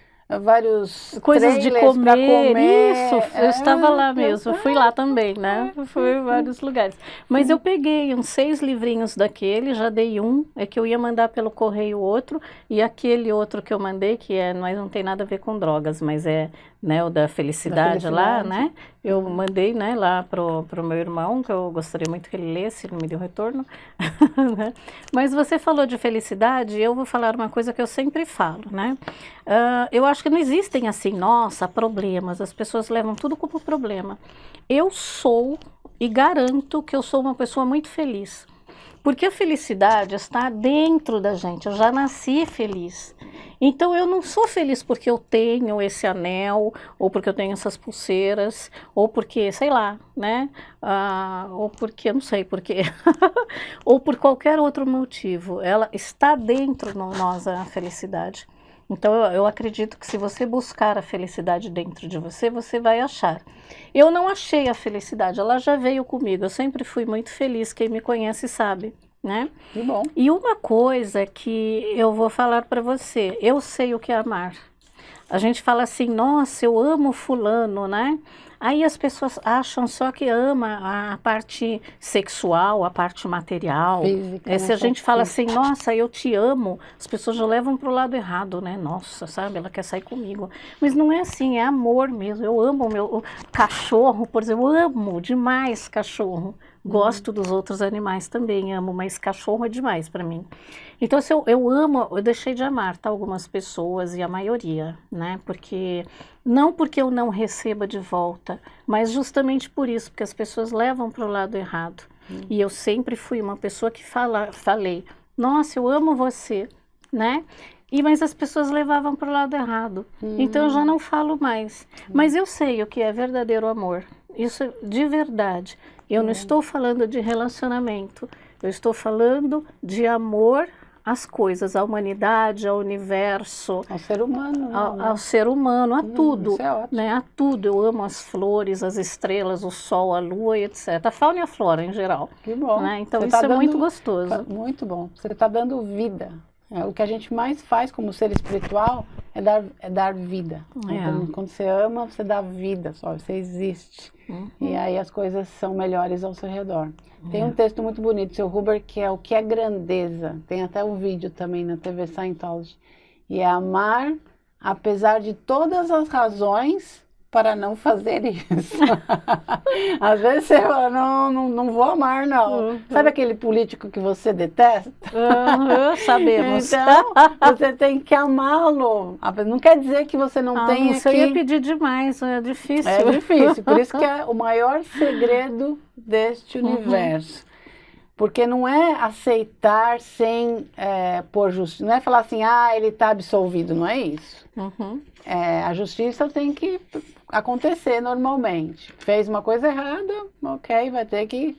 Coisas de trailers pra comer. Isso, eu estava lá eu- mesmo. Eu fui lá também, né? Fui em vários lugares. Mas eu peguei uns 6 livrinhos daquele, já dei um. É que eu ia mandar pelo correio outro. E aquele outro que eu mandei, mas não tem nada a ver com drogas, mas é, né, o da felicidade lá, né? Eu mandei, né, lá pro meu irmão, que eu gostaria muito que ele lesse, ele me deu retorno. Né? Mas você falou de felicidade, eu vou falar uma coisa que eu sempre falo, né? Eu acho que não existem assim, nossa, problemas, as pessoas levam tudo como problema. Eu sou, e garanto que eu sou uma pessoa muito feliz. Porque a felicidade está dentro da gente, eu já nasci feliz. Então eu não sou feliz porque eu tenho esse anel, ou porque eu tenho essas pulseiras, ou porque, sei lá, né? Ou porque, eu não sei porquê, ou por qualquer outro motivo. Ela está dentro de nós, a felicidade. Então eu acredito que se você buscar a felicidade dentro de você, você vai achar. Eu não achei a felicidade, ela já veio comigo. Eu sempre fui muito feliz, quem me conhece sabe, né? Que bom. E uma coisa que eu vou falar para você, eu sei o que é amar. A gente fala assim, nossa, eu amo fulano, né? Aí as pessoas acham só que ama a parte sexual, a parte material. Física, Se né? a gente fala assim, nossa, eu te amo, as pessoas já levam para o lado errado, né? Nossa, sabe, ela quer sair comigo. Mas não é assim, é amor mesmo. Eu amo o meu cachorro, por exemplo, eu amo demais cachorro. Gosto dos outros animais também, amo, mas cachorro é demais para mim. Então, se eu amo, eu deixei de amar, tá? Algumas pessoas e a maioria, né? Não porque eu não receba de volta, mas justamente por isso, porque as pessoas levam para o lado errado. E eu sempre fui uma pessoa que falei, nossa, eu amo você, né? Mas as pessoas levavam para o lado errado. Então eu já não falo mais. Mas eu sei o que é verdadeiro amor. Isso de verdade. Eu não estou falando de relacionamento. Eu estou falando de amor às coisas, à humanidade, ao universo. Ao ser humano. Ao ser humano, a tudo. Isso é ótimo. Né? A tudo. Eu amo as flores, as estrelas, o sol, a lua e etc. A fauna e a flora em geral. Que bom. Né? Então Você isso tá é muito gostoso. Muito bom. Você está dando vida. O que a gente mais faz como ser espiritual é dar vida. Então, quando você ama, você dá vida só, você existe. E aí as coisas são melhores ao seu redor. Tem um texto muito bonito, seu Huber, que é O que é grandeza. Tem até um vídeo também na TV Scientology. E é amar, apesar de todas as razões para não fazer isso. Às vezes você fala, não vou amar, não. Sabe aquele político que você detesta? Sabemos. Então, você tem que amá-lo. Não quer dizer que você não tenha Isso eu ia pedir demais, é difícil. É difícil, por isso que é o maior segredo deste universo. Porque não é aceitar sem pôr justiça, não é falar assim, ele está absolvido, não é isso. A justiça tem que acontecer normalmente. Fez uma coisa errada, ok, vai ter que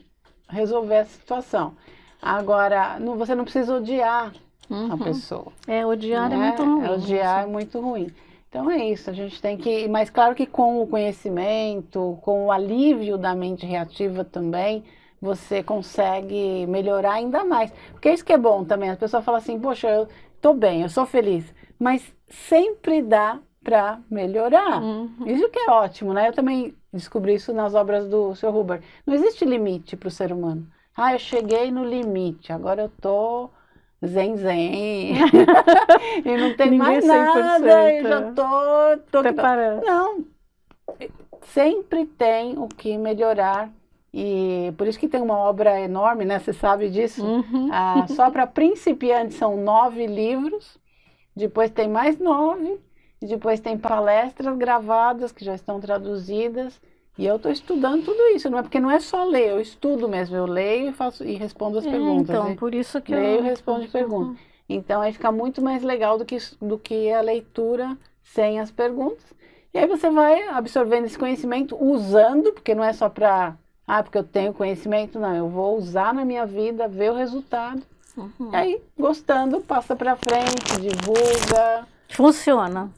resolver a situação. Agora, você não precisa odiar a pessoa. Odiar é muito ruim. Odiar é muito ruim. Então é isso, a gente tem que... Mas claro que com o conhecimento, com o alívio da mente reativa também, você consegue melhorar ainda mais. Porque isso que é bom também, as pessoas falam assim, poxa, eu tô bem, eu sou feliz. Mas sempre dá para melhorar. Isso que é ótimo, né? Eu também descobri isso nas obras do Sr. Huber. Não existe limite para o ser humano. Eu cheguei no limite, agora eu tô zen. E não tem mais nada, eu já tô preparando. Não, sempre tem o que melhorar. E por isso que tem uma obra enorme, né? Você sabe disso? Só para principiantes são 9 livros, depois tem mais 9, e depois tem palestras gravadas que já estão traduzidas. E eu estou estudando tudo isso, não é porque não é só ler, eu estudo mesmo, eu leio e respondo as perguntas. Então, por isso que leio e respondo as perguntas. Então aí fica muito mais legal do que a leitura sem as perguntas. E aí você vai absorvendo esse conhecimento, usando, porque não é só para, porque eu tenho conhecimento, não, eu vou usar na minha vida, ver o resultado. E aí, gostando, passa para frente, divulga. Funciona.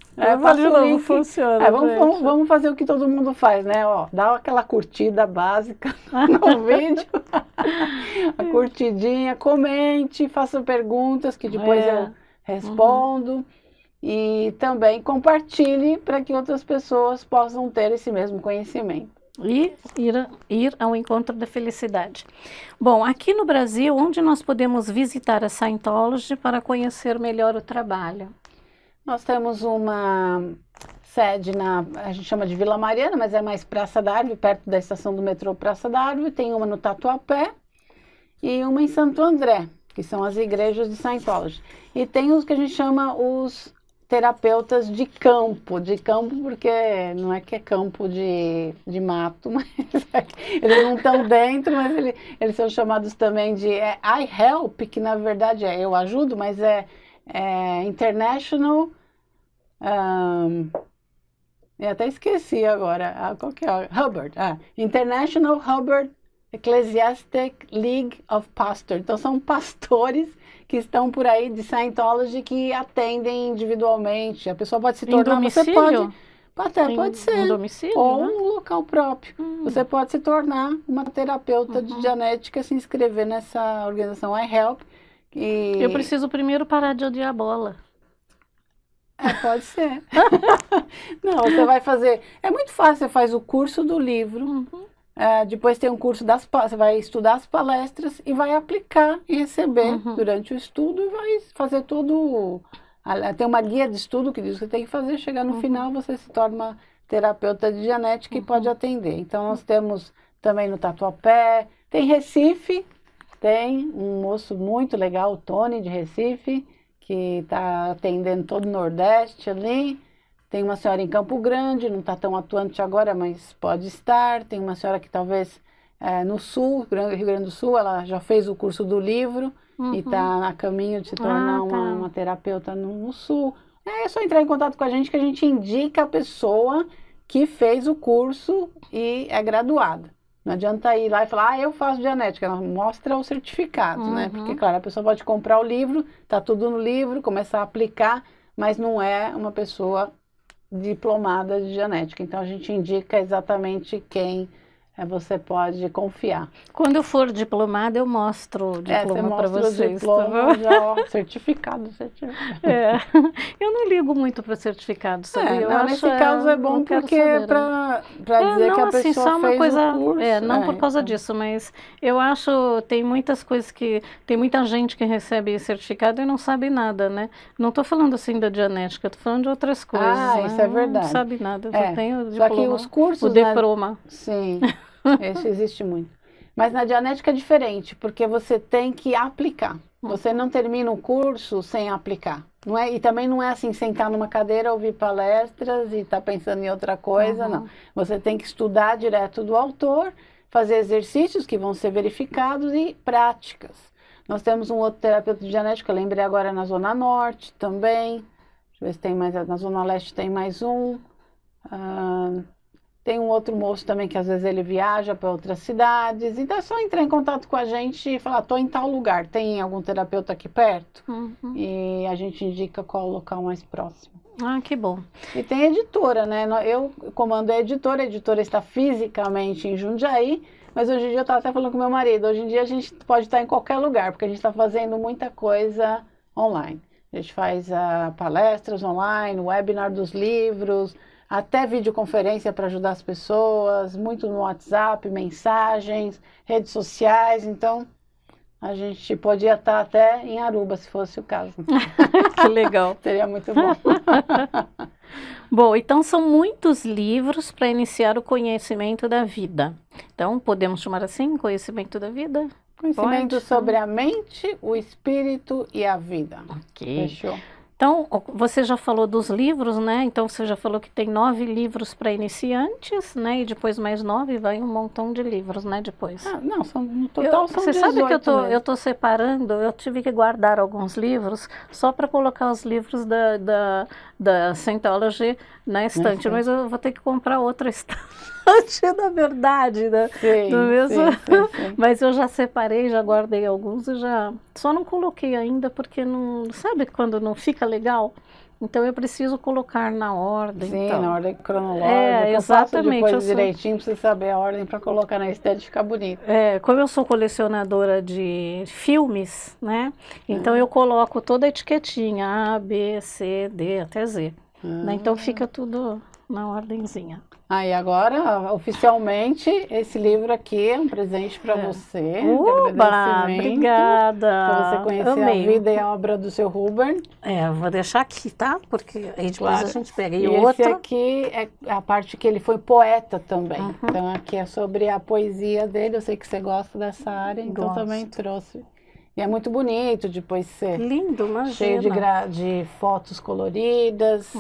Funciona. Vamos fazer o que todo mundo faz, né? Ó, dá aquela curtida básica no vídeo, a curtidinha, comente, faça perguntas que depois eu respondo. E também compartilhe para que outras pessoas possam ter esse mesmo conhecimento. E ir ao encontro da felicidade. Bom, aqui no Brasil, onde nós podemos visitar a Scientology para conhecer melhor o trabalho? Nós temos uma sede a gente chama de Vila Mariana, mas é mais Praça da Árvore, perto da estação do metrô Praça da Árvore. Tem uma no Tatuapé e uma em Santo André, que são as igrejas de Scientology. E tem os que a gente chama os terapeutas de campo porque não é que é campo de mato, mas eles não estão dentro, mas eles são chamados também de I Help, que na verdade eu ajudo, mas é International, eu até esqueci agora, qual que é? Hubbard, International Hubbard Ecclesiastic League of Pastors. Então são pastores que estão por aí de Scientology que atendem individualmente. A pessoa pode se tornar... Em domicílio? Pode ser. Em domicílio? Ou um local próprio. Você pode se tornar uma terapeuta de genética, se inscrever nessa organização I Help. Eu preciso primeiro parar de odiar a bola. Pode ser. Não, você vai fazer... É muito fácil, você faz o curso do livro... depois tem um curso você vai estudar as palestras e vai aplicar e receber durante o estudo e vai fazer tem uma guia de estudo que diz o que tem que fazer, chegar no final você se torna uma terapeuta de genética e pode atender. Então nós temos também no Tatuapé, tem Recife, tem um moço muito legal, o Tony de Recife, que está atendendo todo o Nordeste ali. Tem uma senhora em Campo Grande, não está tão atuante agora, mas pode estar. Tem uma senhora que talvez no Sul, Rio Grande do Sul, ela já fez o curso do livro e está a caminho de se tornar uma terapeuta no Sul. É só entrar em contato com a gente que a gente indica a pessoa que fez o curso e é graduada. Não adianta ir lá e falar, eu faço genética. Ela mostra o certificado, né? Porque, claro, a pessoa pode comprar o livro, está tudo no livro, começar a aplicar, mas não é uma pessoa diplomada de genética. Então a gente indica exatamente quem você pode confiar. Quando eu for diplomada, eu mostro o diploma para vocês. Diploma, já, certificado. Eu não ligo muito para certificado, sabe? Nesse caso é bom porque para dizer que a pessoa só uma fez coisa, o curso. Não por causa disso, mas eu acho, tem muitas coisas que, tem muita gente que recebe certificado e não sabe nada, né? Não estou falando assim da genética, estou falando de outras coisas. Isso é verdade. Não sabe nada, só tem o diploma. Só que os cursos... O diploma. Sim. Esse existe muito. Mas na genética é diferente, porque você tem que aplicar. Você não termina o curso sem aplicar. Não é? E também não é assim, sentar numa cadeira, ouvir palestras e estar pensando em outra coisa, não. Você tem que estudar direto do autor, fazer exercícios que vão ser verificados e práticas. Nós temos um outro terapeuta de genética, eu lembrei agora na Zona Norte também. Deixa eu ver se tem mais, na Zona Leste tem mais um. Tem um outro moço também que às vezes ele viaja para outras cidades. Então é só entrar em contato com a gente e falar, estou em tal lugar, tem algum terapeuta aqui perto? E a gente indica qual o local mais próximo. Que bom. E tem editora, né? Eu comando a editora está fisicamente em Jundiaí, mas hoje em dia eu estava até falando com meu marido, hoje em dia a gente pode estar em qualquer lugar, porque a gente está fazendo muita coisa online. A gente faz palestras online, webinar dos livros, até videoconferência para ajudar as pessoas, muito no WhatsApp, mensagens, redes sociais, então a gente podia estar até em Aruba, se fosse o caso. Que legal. Seria muito bom. Bom, então são muitos livros para iniciar o conhecimento da vida. Então, podemos chamar assim, conhecimento da vida? Conhecimento sobre a mente, o espírito e a vida. Ok. Fechou. Então, você já falou dos livros, né? Então, você já falou que tem 9 livros para iniciantes, né? E depois mais 9, vai um montão de livros, né? Depois. Não, no total são 18 Você sabe que eu mesmo. tô separando, eu tive que guardar alguns livros só para colocar os livros da Scientology na estante, mas eu vou ter que comprar outra estante, na verdade, né? Sim, Do mesmo... sim. Mas eu já separei, já guardei alguns e já... Só não coloquei ainda porque não... Sabe quando não fica legal? Então eu preciso colocar na ordem. Sim, então. na ordem cronológica. Exatamente. Eu faço depois direitinho para você saber a ordem para colocar na estante e ficar bonito. Como eu sou colecionadora de filmes, né? Então eu coloco toda a etiquetinha, A, B, C, D, até Z. Né? Então fica tudo na ordenzinha. E agora, oficialmente, esse livro aqui é um presente para você. Obrigada. Para você conhecer Amei. a vida e a obra do seu Huber. Eu vou deixar aqui, tá? Porque aí depois a gente pega. E esse aqui é a parte que ele foi poeta também. Então aqui é sobre a poesia dele. Eu sei que você gosta dessa área, então também trouxe. E é muito bonito, depois ser lindo, imagina. Cheio de fotos coloridas.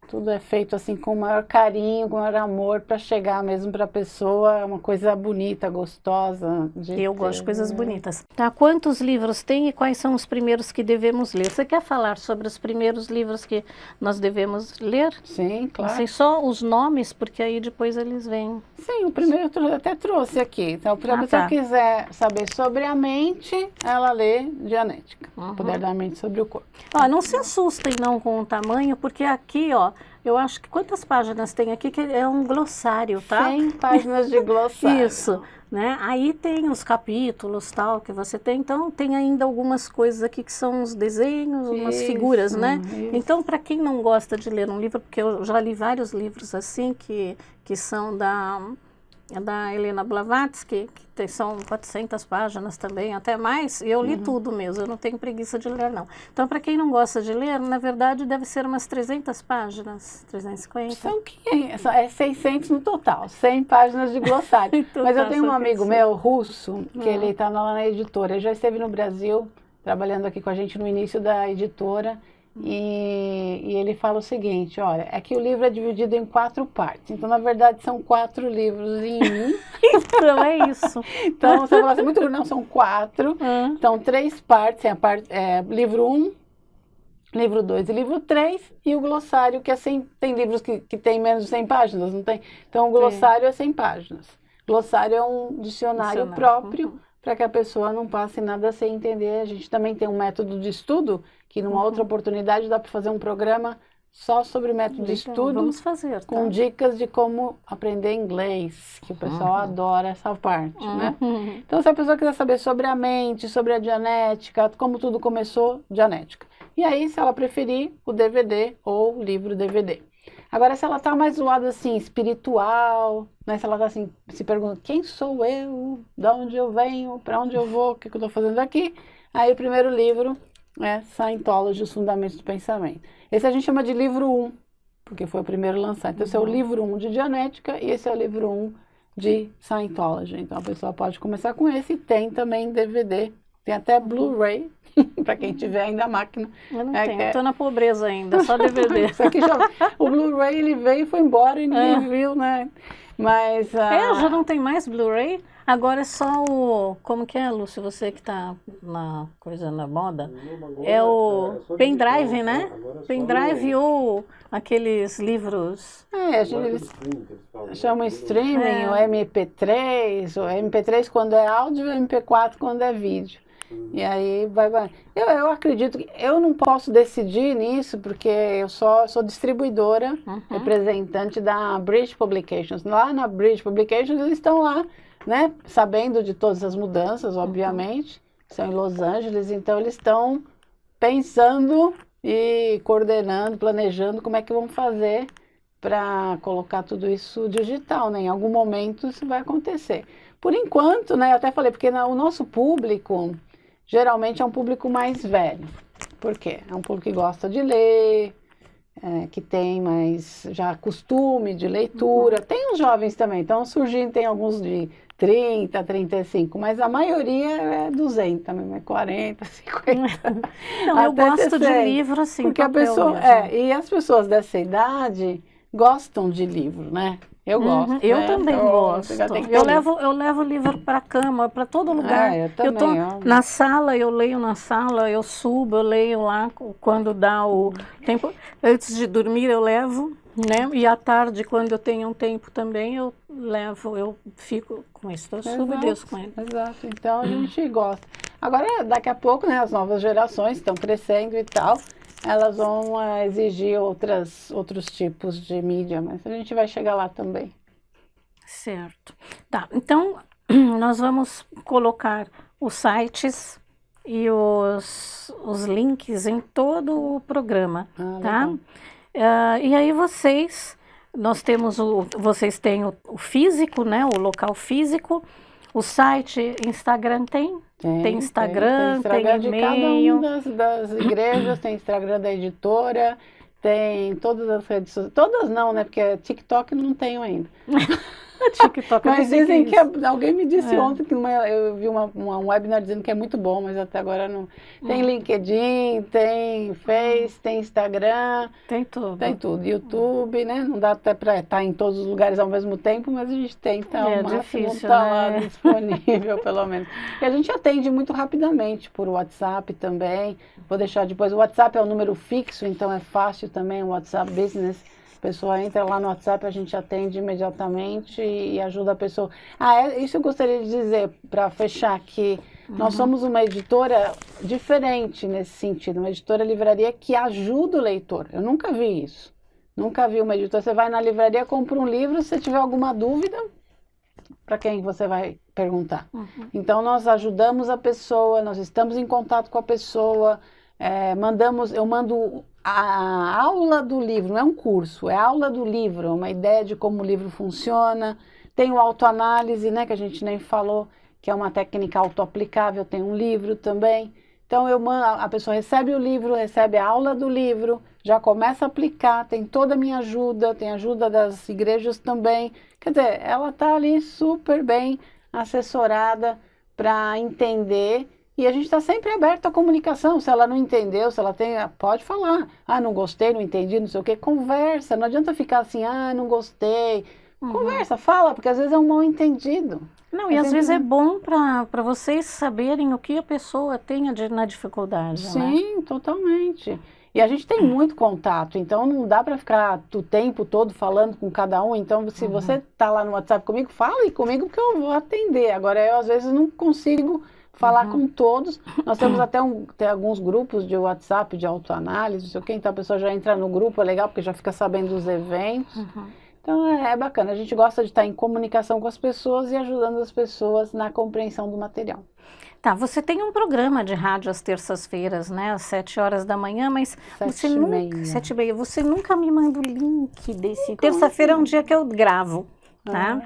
Tudo é feito assim com o maior carinho, com o maior amor, para chegar mesmo para a pessoa, uma coisa bonita, gostosa. Eu gosto de coisas bonitas. Tá, quantos livros tem e quais são os primeiros que devemos ler? Você quer falar sobre os primeiros livros que nós devemos ler? Sim, claro. Assim, só os nomes, porque aí depois eles vêm. Sim, o primeiro eu até trouxe aqui. Então, se a pessoa quiser saber sobre a mente, ela lê Dianética, o Poder da Mente sobre o Corpo. Não se assustem não com o tamanho, porque aqui, eu acho que quantas páginas tem aqui, que é um glossário, tá? 100 páginas de glossário. Isso, né? Aí tem os capítulos, tal, que você tem. Então, tem ainda algumas coisas aqui que são os desenhos, umas figuras, né? Então, para quem não gosta de ler um livro, porque eu já li vários livros assim, que são da Helena Blavatsky, que são 400 páginas também, até mais, e eu li tudo mesmo, eu não tenho preguiça de ler, não. Então, para quem não gosta de ler, na verdade, deve ser umas 300 páginas, 350. São 500, 600 no total, 100 páginas de glossário. Mas eu tenho um amigo meu, russo, que ele está lá na editora, ele já esteve no Brasil, trabalhando aqui com a gente no início da editora, e ele fala o seguinte, olha, é que o livro é dividido em 4 partes, então na verdade são 4 livros em um. Então é isso. Então você fala assim, muito não, são 4, então 3 partes, livro 1, livro 2 e livro 3, e o glossário que é 100, tem livros que tem menos de 100 páginas, não tem? Então o glossário é 100 páginas. Glossário é um dicionário próprio, para que a pessoa não passe nada sem entender. A gente também tem um método de estudo, que numa outra oportunidade dá para fazer um programa só sobre método de estudo, vamos fazer, com dicas de como aprender inglês, que o pessoal adora essa parte, né? Então, se a pessoa quiser saber sobre a mente, sobre a Dianética, como tudo começou, Dianética. E aí, se ela preferir, o DVD ou o livro DVD. Agora, se ela está mais do lado assim, espiritual, né? Se ela está assim, se pergunta, quem sou eu? De onde eu venho? Para onde eu vou? O que eu estou fazendo aqui? Aí o primeiro livro é Scientology, os Fundamentos do Pensamento. Esse a gente chama de livro 1, porque foi o primeiro lançado. Então esse é o livro 1 de Dianética e esse é o livro 1 de Scientology. Então a pessoa pode começar com esse, tem também DVD, tem até Blu-ray, para quem tiver ainda a máquina. Eu não tenho, eu tô na pobreza ainda, só DVD. Isso aqui o Blu-ray ele veio e foi embora e ninguém viu, né? Mas... já não tem mais Blu-ray? Agora é só o... Como que é, Lúcio? Você que tá na coisa na moda. É o pendrive, né? Pendrive ou aqueles livros... eles chamam streaming, o MP3, o MP3 quando é áudio e o MP4 quando é vídeo. E aí vai. Eu acredito que eu não posso decidir nisso, porque eu sou distribuidora, representante da British Publications. Lá na British Publications eles estão lá, né, sabendo de todas as mudanças, obviamente, são em Los Angeles, então eles estão pensando e coordenando, planejando como é que vão fazer para colocar tudo isso digital, né? Em algum momento isso vai acontecer. Por enquanto, né, eu até falei, porque o nosso público geralmente é um público mais velho. Por quê? É um público que gosta de ler, que tem mais já costume de leitura. Tem os jovens também, então surgindo, tem alguns de 30, 35, mas a maioria é 200 mesmo, é 40, 50. Não, eu até gosto 60, de livro assim, porque a papel pessoa, mesmo. e as pessoas dessa idade gostam de livro, né? Eu gosto, Eu né? também Então, gosto. você já tem que ter um livro. Eu levo livro para a cama, para todo lugar. Eu Eu tô também, ó. na sala, eu leio na sala, eu subo, eu leio lá quando dá o tempo. Antes de dormir eu levo, né? E à tarde, quando eu tenho um tempo também, eu levo, eu fico com isso. Eu subo e desço com ele. Exato, então a gente gosta. Agora, daqui a pouco, né, as novas gerações estão crescendo e tal, elas vão exigir outros tipos de mídia, mas a gente vai chegar lá também. Certo. Tá, então nós vamos colocar os sites e os links em todo o programa, tá? Legal. E aí vocês têm o físico, né? O local físico, o site, Instagram tem Instagram, tem de cada e-mail. uma das igrejas, tem Instagram da editora, tem todas as redes sociais, todas não, né? Porque TikTok não tenho ainda. TikTok, Mas dizem que alguém me disse É. ontem que eu vi um webinar dizendo que é muito bom, mas até agora não. Tem LinkedIn, tem Face, tem Instagram, Tem tudo. tem tudo. YouTube, né? Não dá até para estar em todos os lugares ao mesmo tempo, mas a gente tenta ao máximo difícil, estar lá né? disponível, pelo menos. E a gente atende muito rapidamente por WhatsApp também. Vou deixar depois. O WhatsApp é um número fixo, então é fácil também, o WhatsApp Business. A pessoa entra lá no WhatsApp, a gente atende imediatamente e ajuda a pessoa. Isso eu gostaria de dizer, para fechar aqui. Nós somos uma editora diferente nesse sentido, uma editora livraria que ajuda o leitor. Eu nunca vi isso. Nunca vi uma editora. Você vai na livraria, compra um livro, se tiver alguma dúvida, para quem você vai perguntar? Então, nós ajudamos a pessoa, nós estamos em contato com a pessoa, eu mando a aula do livro, não é um curso, é a aula do livro, uma ideia de como o livro funciona. Tem o autoanálise, né, que a gente nem falou, que é uma técnica autoaplicável, tem um livro também. Então a pessoa recebe o livro, recebe a aula do livro, já começa a aplicar, tem toda a minha ajuda, tem ajuda das igrejas também. Quer dizer, ela está ali super bem assessorada para entender. E a gente está sempre aberto à comunicação. Se ela não entendeu, se ela pode falar. Não gostei, não entendi, não sei o quê. Conversa, não adianta ficar assim, não gostei. Conversa, fala, porque às vezes é um mal entendido. Não, e às vezes é bom para vocês saberem o que a pessoa tem na dificuldade, né? Sim, totalmente. E a gente tem muito contato, então não dá para ficar o tempo todo falando com cada um. Então, se você está lá no WhatsApp comigo, fale comigo que eu vou atender. Agora, eu às vezes não consigo falar com todos. Nós temos até tem alguns grupos de WhatsApp, de autoanálise, não sei o quê. Então a pessoa já entra no grupo, é legal, porque já fica sabendo dos eventos. Então é bacana. A gente gosta de estar em comunicação com as pessoas e ajudando as pessoas na compreensão do material. Tá, você tem um programa de rádio às terças-feiras, né? Às 7 horas da manhã, mas 7h30. Você nunca me manda o link desse. Terça-feira é um dia que eu gravo, tá?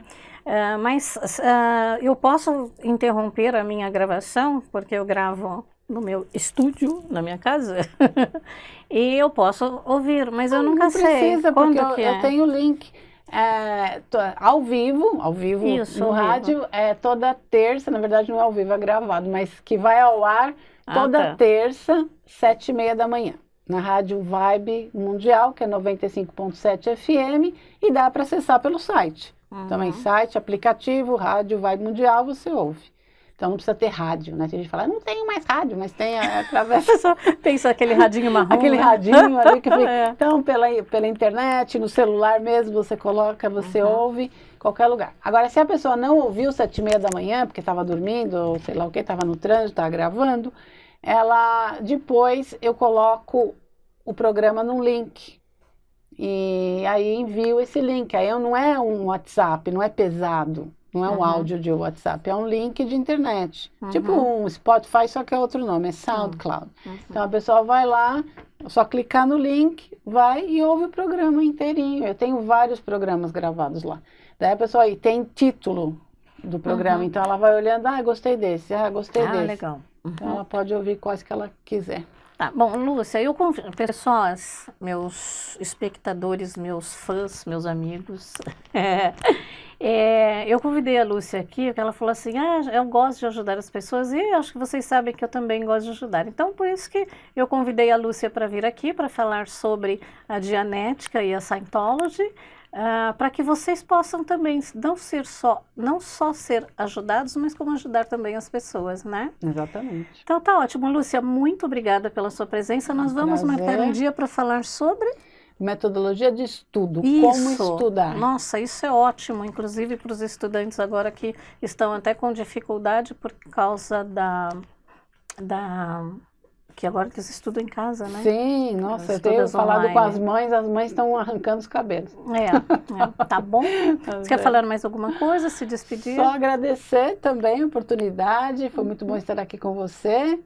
Mas eu posso interromper a minha gravação, porque eu gravo no meu estúdio, na minha casa, e eu posso ouvir, mas eu nunca sei. Não precisa, quando porque eu tenho o link ao vivo Isso, no rádio, toda terça, na verdade não é ao vivo, é gravado, mas que vai ao ar toda terça, 7h30 da manhã. Na Rádio Vibe Mundial, que é 95.7 FM, e dá para acessar pelo site. Também site, aplicativo, Rádio Vibe Mundial, você ouve. Então não precisa ter rádio, né? Tem gente que fala, não tenho mais rádio, mas tem através... Tem só aquele radinho marrom. Aquele radinho ali que fica... Então, pela internet, no celular mesmo, você coloca, você ouve, qualquer lugar. Agora, se a pessoa não ouviu 7h30 da manhã, porque estava dormindo, ou sei lá o que, estava no trânsito, estava gravando, depois eu coloco o programa num link. E aí envio esse link. Aí não é um WhatsApp, não é pesado, não é um áudio de WhatsApp, é um link de internet. Tipo um Spotify, só que é outro nome, é SoundCloud. Então a pessoa vai lá, só clicar no link, vai e ouve o programa inteirinho. Eu tenho vários programas gravados lá. Daí a pessoa aí tem título do programa, então ela vai olhando, gostei desse, gostei desse. Legal. Então ela pode ouvir quais que ela quiser. Tá bom, Lúcia, eu convido pessoas, meus espectadores, meus fãs, meus amigos, eu convidei a Lúcia aqui, porque ela falou assim, eu gosto de ajudar as pessoas e eu acho que vocês sabem que eu também gosto de ajudar. Então, por isso que eu convidei a Lúcia para vir aqui, para falar sobre a Dianética e a Scientology, para que vocês possam também não só ser ajudados, mas como ajudar também as pessoas, né? Exatamente. Então tá ótimo, Lúcia, muito obrigada pela sua presença. Nós vamos marcar um dia para falar sobre metodologia de estudo, isso. Como estudar. Nossa, isso é ótimo, inclusive para os estudantes agora que estão até com dificuldade por causa que agora eles estudam em casa, né? Sim, nossa, eu tenho falado com as mães estão arrancando os cabelos. Tá bom? Você quer falar mais alguma coisa, se despedir? Só agradecer também a oportunidade, foi muito bom estar aqui com você,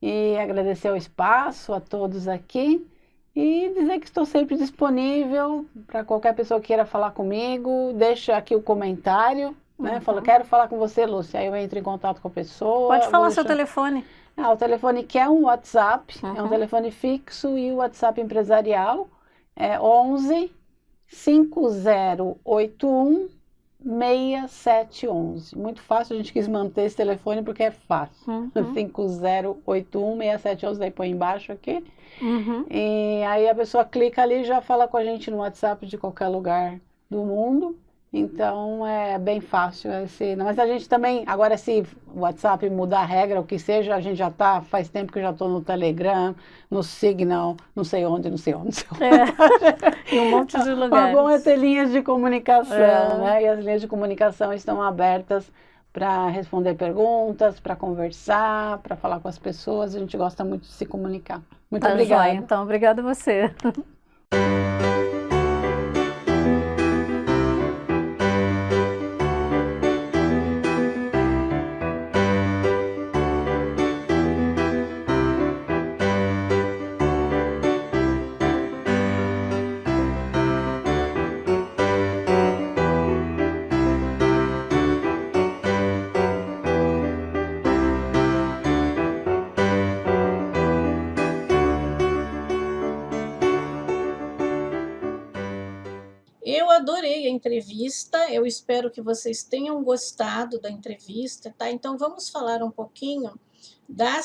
e agradecer ao espaço, a todos aqui, e dizer que estou sempre disponível para qualquer pessoa que queira falar comigo, deixa aqui o comentário, né? Fala, quero falar com você, Lúcia, aí eu entro em contato com a pessoa. Pode falar seu telefone. O telefone que é um WhatsApp, é um telefone fixo, e o WhatsApp empresarial é 11 5081 6711. Muito fácil, a gente quis manter esse telefone porque é fácil. 5081 6711, daí põe embaixo aqui. E aí a pessoa clica ali e já fala com a gente no WhatsApp de qualquer lugar do mundo. Então é bem fácil. Mas a gente também, agora se o WhatsApp mudar a regra, o que seja, a gente já tá, faz tempo que eu já estou no Telegram, no Signal, não sei onde. Em um monte de lugares. O bom é ter linhas de comunicação, né? E as linhas de comunicação estão abertas para responder perguntas, para conversar, para falar com as pessoas. A gente gosta muito de se comunicar. Muito obrigada. Joia, então, obrigada a você. Eu adorei a entrevista, eu espero que vocês tenham gostado da entrevista, tá? Então vamos falar um pouquinho da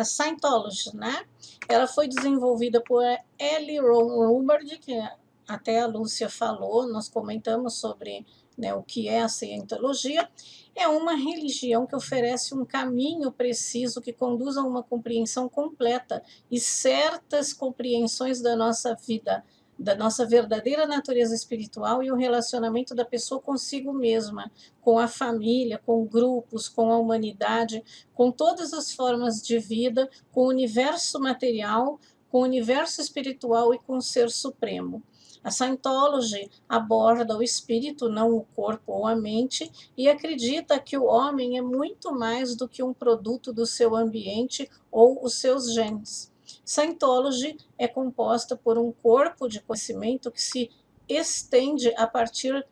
Scientology, né? Ela foi desenvolvida por L. Ron Hubbard, que até a Lúcia falou, nós comentamos sobre, né, o que é a Scientologia. É uma religião que oferece um caminho preciso que conduz a uma compreensão completa e certas compreensões da nossa vida, da nossa verdadeira natureza espiritual e o relacionamento da pessoa consigo mesma, com a família, com grupos, com a humanidade, com todas as formas de vida, com o universo material, com o universo espiritual e com o Ser Supremo. A Scientology aborda o espírito, não o corpo ou a mente, e acredita que o homem é muito mais do que um produto do seu ambiente ou os seus genes. Scientology é composta por um corpo de conhecimento que se estende a partir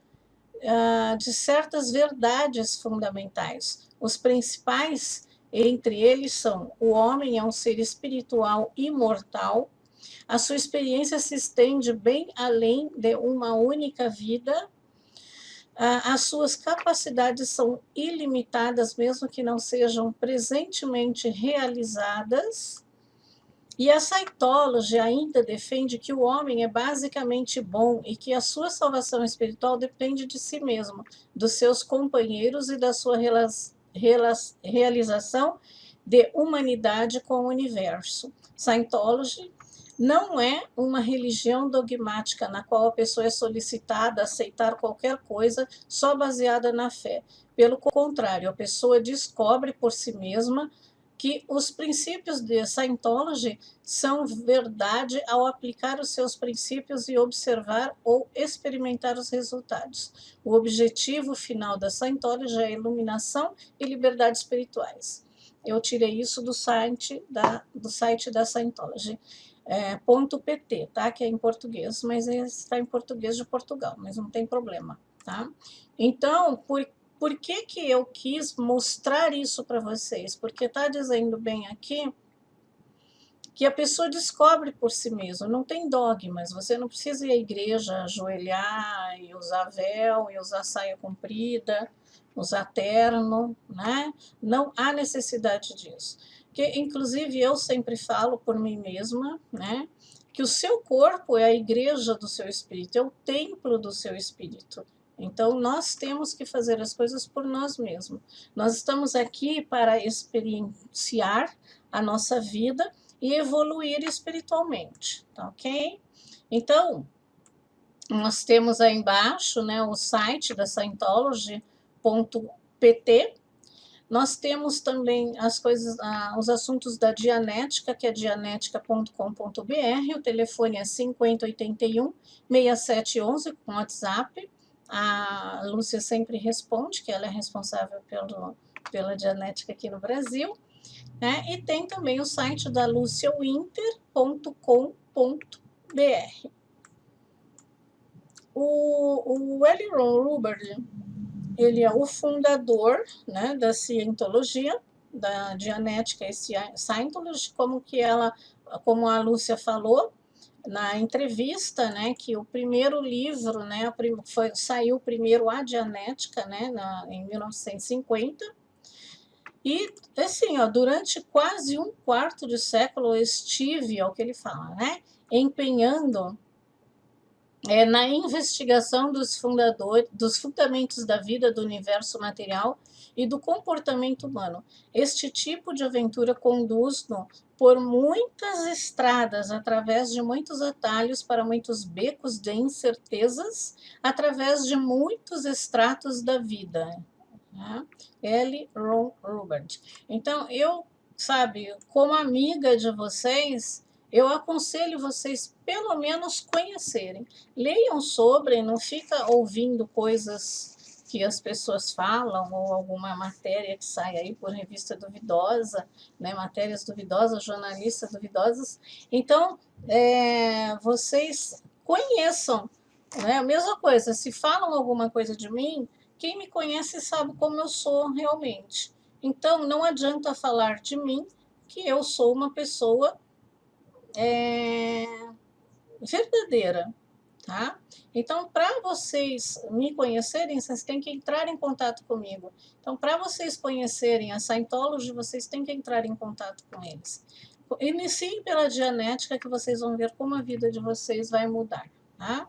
de certas verdades fundamentais. Os principais entre eles são: o homem é um ser espiritual imortal, a sua experiência se estende bem além de uma única vida, as suas capacidades são ilimitadas, mesmo que não sejam presentemente realizadas. E a Scientology ainda defende que o homem é basicamente bom e que a sua salvação espiritual depende de si mesmo, dos seus companheiros e da sua realização de humanidade com o universo. Scientology não é uma religião dogmática na qual a pessoa é solicitada a aceitar qualquer coisa só baseada na fé. Pelo contrário, a pessoa descobre por si mesma que os princípios de Scientology são verdade ao aplicar os seus princípios e observar ou experimentar os resultados. O objetivo final da Scientology é a iluminação e liberdade espirituais. Eu tirei isso do site da Scientology. .pt, tá? Que é em português, mas está em português de Portugal, mas não tem problema, tá? Então, por que eu quis mostrar isso para vocês? Porque está dizendo bem aqui que a pessoa descobre por si mesma. Não tem dogmas, você não precisa ir à igreja, ajoelhar e usar véu, e usar saia comprida, usar terno, né? Não há necessidade disso. Que, inclusive, eu sempre falo por mim mesma, né? Que o seu corpo é a igreja do seu espírito, é o templo do seu espírito. Então, nós temos que fazer as coisas por nós mesmos. Nós estamos aqui para experienciar a nossa vida e evoluir espiritualmente, tá ok? Então, nós temos aí embaixo, né, o site da Scientology.pt. Nós temos também as coisas, os assuntos da Dianética, que é dianética.com.br. O telefone é 5081-6711 com WhatsApp. A Lúcia sempre responde, que ela é responsável pela Dianética aqui no Brasil. Né? E tem também o site da luciawinter.com.br. O L. Ron Hubbard, ele é o fundador, né, da Scientologia, da Dianética e Scientology, como a Lúcia falou na entrevista, né, que o primeiro livro, né, saiu primeiro a Dianética, né, em 1950. E, assim, ó, durante quase um quarto de século eu estive, é o que ele fala, né, empenhando na investigação dos fundamentos da vida, do universo material e do comportamento humano. Este tipo de aventura conduz-nos por muitas estradas, através de muitos atalhos para muitos becos de incertezas, através de muitos estratos da vida. L. Ron Hubbard. Então, como amiga de vocês, eu aconselho vocês pelo menos conhecerem. Leiam sobre, não fica ouvindo coisas que as pessoas falam ou alguma matéria que sai aí por revista duvidosa, né, matérias duvidosas, jornalistas duvidosos. Então, vocês conheçam, né, a mesma coisa, se falam alguma coisa de mim, quem me conhece sabe como eu sou realmente. Então, não adianta falar de mim que eu sou uma pessoa verdadeira, tá? Então, para vocês me conhecerem, vocês têm que entrar em contato comigo. Então, para vocês conhecerem a Scientology, vocês têm que entrar em contato com eles. Iniciem pela Dianética, que vocês vão ver como a vida de vocês vai mudar, tá?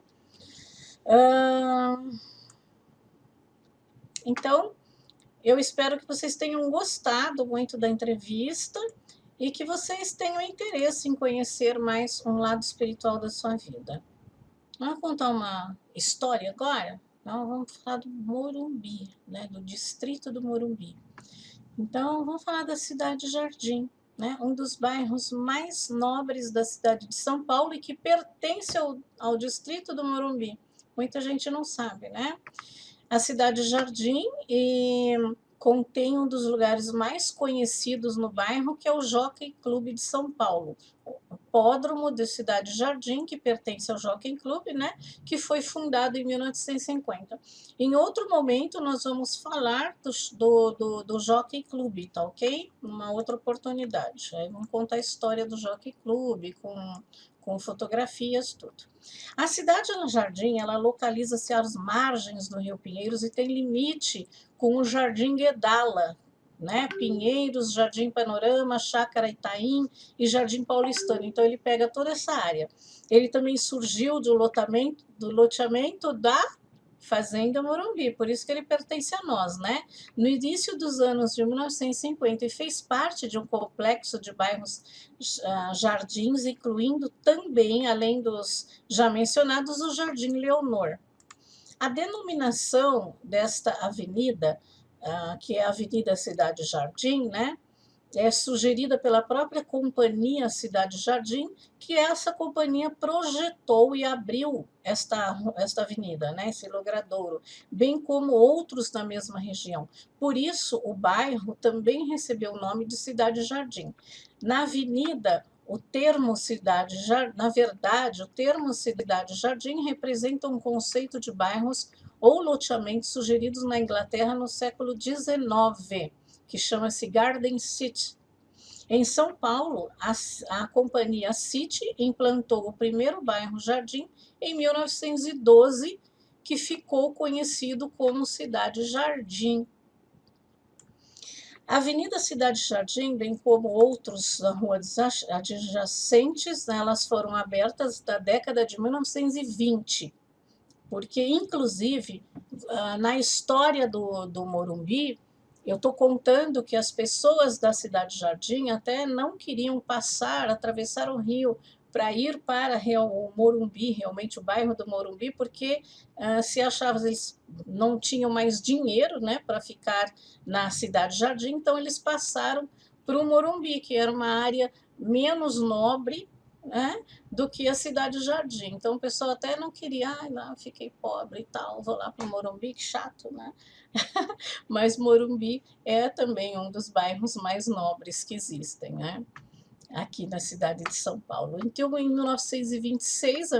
Então, eu espero que vocês tenham gostado muito da entrevista e que vocês tenham interesse em conhecer mais um lado espiritual da sua vida. Vamos contar uma história agora? Então, vamos falar do Morumbi, né, do distrito do Morumbi. Então, vamos falar da cidade Jardim, né, um dos bairros mais nobres da cidade de São Paulo e que pertence ao distrito do Morumbi. Muita gente não sabe, né? A cidade Jardim contém um dos lugares mais conhecidos no bairro, que é o Jockey Club de São Paulo. O hipódromo da cidade Jardim, que pertence ao Jockey Club, né, que foi fundado em 1950. Em outro momento, nós vamos falar do Jockey Club, tá ok? Uma outra oportunidade. Aí vamos contar a história do Jockey Club, com fotografias, tudo. A cidade do Jardim, ela localiza-se às margens do Rio Pinheiros e tem limite com o Jardim Guedala, né? Pinheiros, Jardim Panorama, Chácara Itaim e Jardim Paulistano. Então, ele pega toda essa área. Ele também surgiu do loteamento da Fazenda Morumbi, por isso que ele pertence a nós, né? No início dos anos de 1950, e fez parte de um complexo de bairros jardins, incluindo também, além dos já mencionados, o Jardim Leonor. A denominação desta avenida, que é a Avenida Cidade Jardim, né, é sugerida pela própria companhia Cidade Jardim, que essa companhia projetou e abriu esta avenida, né, esse logradouro, bem como outros na mesma região. Por isso, o bairro também recebeu o nome de Cidade Jardim. Na avenida, o termo Cidade Jardim, na verdade, o termo Cidade Jardim representa um conceito de bairros ou loteamentos sugeridos na Inglaterra no século XIX, que chama-se Garden City. Em São Paulo, a companhia City implantou o primeiro bairro Jardim em 1912, que ficou conhecido como Cidade Jardim. A Avenida Cidade Jardim, bem como outros ruas adjacentes, elas foram abertas na década de 1920, porque, inclusive, na história do Morumbi, eu estou contando que as pessoas da Cidade Jardim até não queriam atravessar o rio para ir para o Morumbi, realmente o bairro do Morumbi, porque se achavam que eles não tinham mais dinheiro, né, para ficar na Cidade Jardim, então eles passaram para o Morumbi, que era uma área menos nobre, né, do que a Cidade Jardim. Então o pessoal até não queria, não, fiquei pobre e tal, vou lá para o Morumbi, que chato, né? Mas Morumbi é também um dos bairros mais nobres que existem, né? Aqui na cidade de São Paulo. Então, em 1926,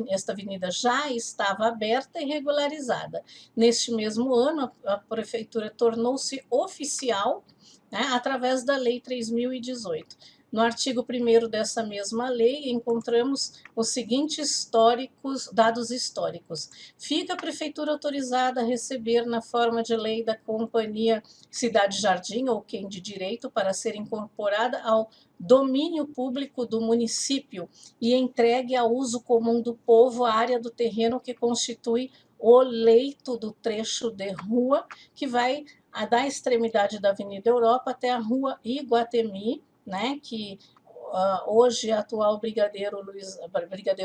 esta avenida já estava aberta e regularizada. Neste mesmo ano, a prefeitura tornou-se oficial, né, através da Lei 3.018. No artigo 1º dessa mesma lei, encontramos os seguintes dados históricos. Fica a prefeitura autorizada a receber, na forma de lei da companhia Cidade Jardim, ou quem de direito, para ser incorporada ao domínio público do município e entregue a uso comum do povo a área do terreno que constitui o leito do trecho de rua, que vai da extremidade da Avenida Europa até a Rua Iguatemi, né, que hoje é atual Brigadeiro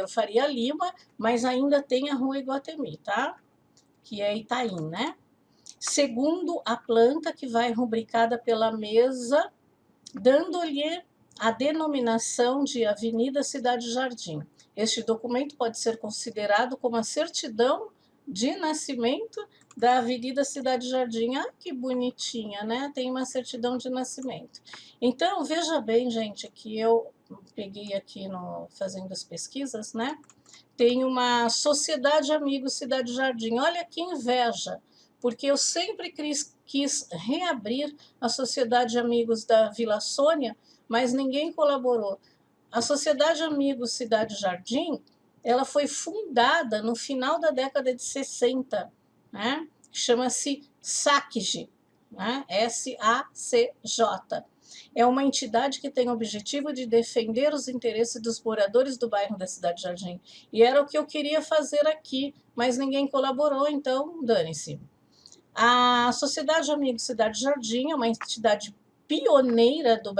Faria Lima, mas ainda tem a Rua Iguatemi, tá? Que é Itaim, né? Segundo a planta que vai rubricada pela mesa, dando-lhe a denominação de Avenida Cidade Jardim. Este documento pode ser considerado como a certidão de nascimento da Avenida Cidade Jardim. Ah, que bonitinha, né? Tem uma certidão de nascimento. Então, veja bem, gente, que eu peguei aqui fazendo as pesquisas, né? Tem uma Sociedade Amigos Cidade Jardim. Olha que inveja, porque eu sempre quis reabrir a Sociedade Amigos da Vila Sônia, mas ninguém colaborou. A Sociedade Amigos Cidade Jardim, ela foi fundada no final da década de 60, né? Chama-se SACJ, né? S-A-C-J. É uma entidade que tem o objetivo de defender os interesses dos moradores do bairro da Cidade Jardim. E era o que eu queria fazer aqui, mas ninguém colaborou, então dane-se. A Sociedade Amigos Cidade Jardim é uma entidade pioneira no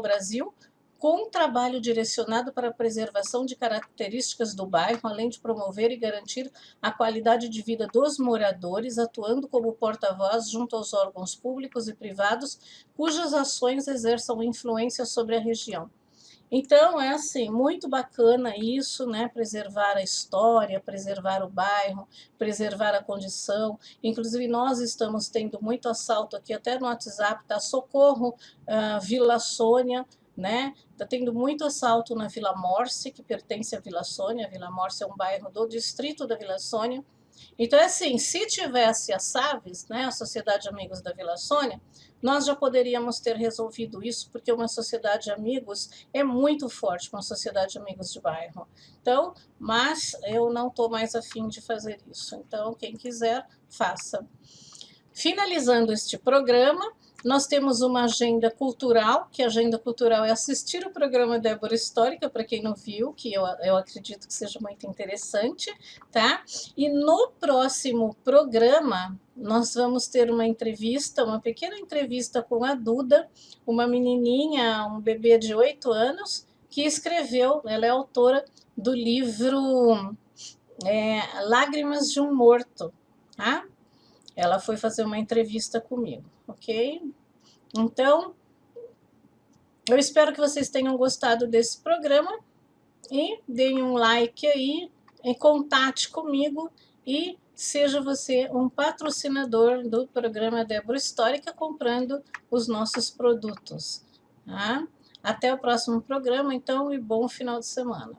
Brasil, com trabalho direcionado para a preservação de características do bairro, além de promover e garantir a qualidade de vida dos moradores, atuando como porta-voz junto aos órgãos públicos e privados, cujas ações exerçam influência sobre a região. Então, é assim, muito bacana isso, né? Preservar a história, preservar o bairro, preservar a condição. Inclusive, nós estamos tendo muito assalto aqui, até no WhatsApp, tá? Socorro, Vila Sônia, né? Está tendo muito assalto na Vila Morse, que pertence à Vila Sônia. A Vila Morse é um bairro do distrito da Vila Sônia. Então, é assim, se tivesse a SAVES, né, a Sociedade Amigos da Vila Sônia, nós já poderíamos ter resolvido isso, porque uma sociedade de amigos é muito forte, uma sociedade de amigos de bairro. Então, mas eu não estou mais afim de fazer isso. Então, quem quiser, faça. Finalizando este programa, nós temos uma agenda cultural, que a agenda cultural é assistir o programa Débora Histórica, para quem não viu, que eu acredito que seja muito interessante, tá? E no próximo programa, nós vamos ter uma entrevista, uma pequena entrevista com a Duda, uma menininha, um bebê de 8 anos, que escreveu, ela é autora do livro Lágrimas de um Morto, tá? Ela foi fazer uma entrevista comigo, ok? Então, eu espero que vocês tenham gostado desse programa e deem um like aí, contate comigo e seja você um patrocinador do programa Débora Histórica comprando os nossos produtos, tá? Até o próximo programa, então, e bom final de semana.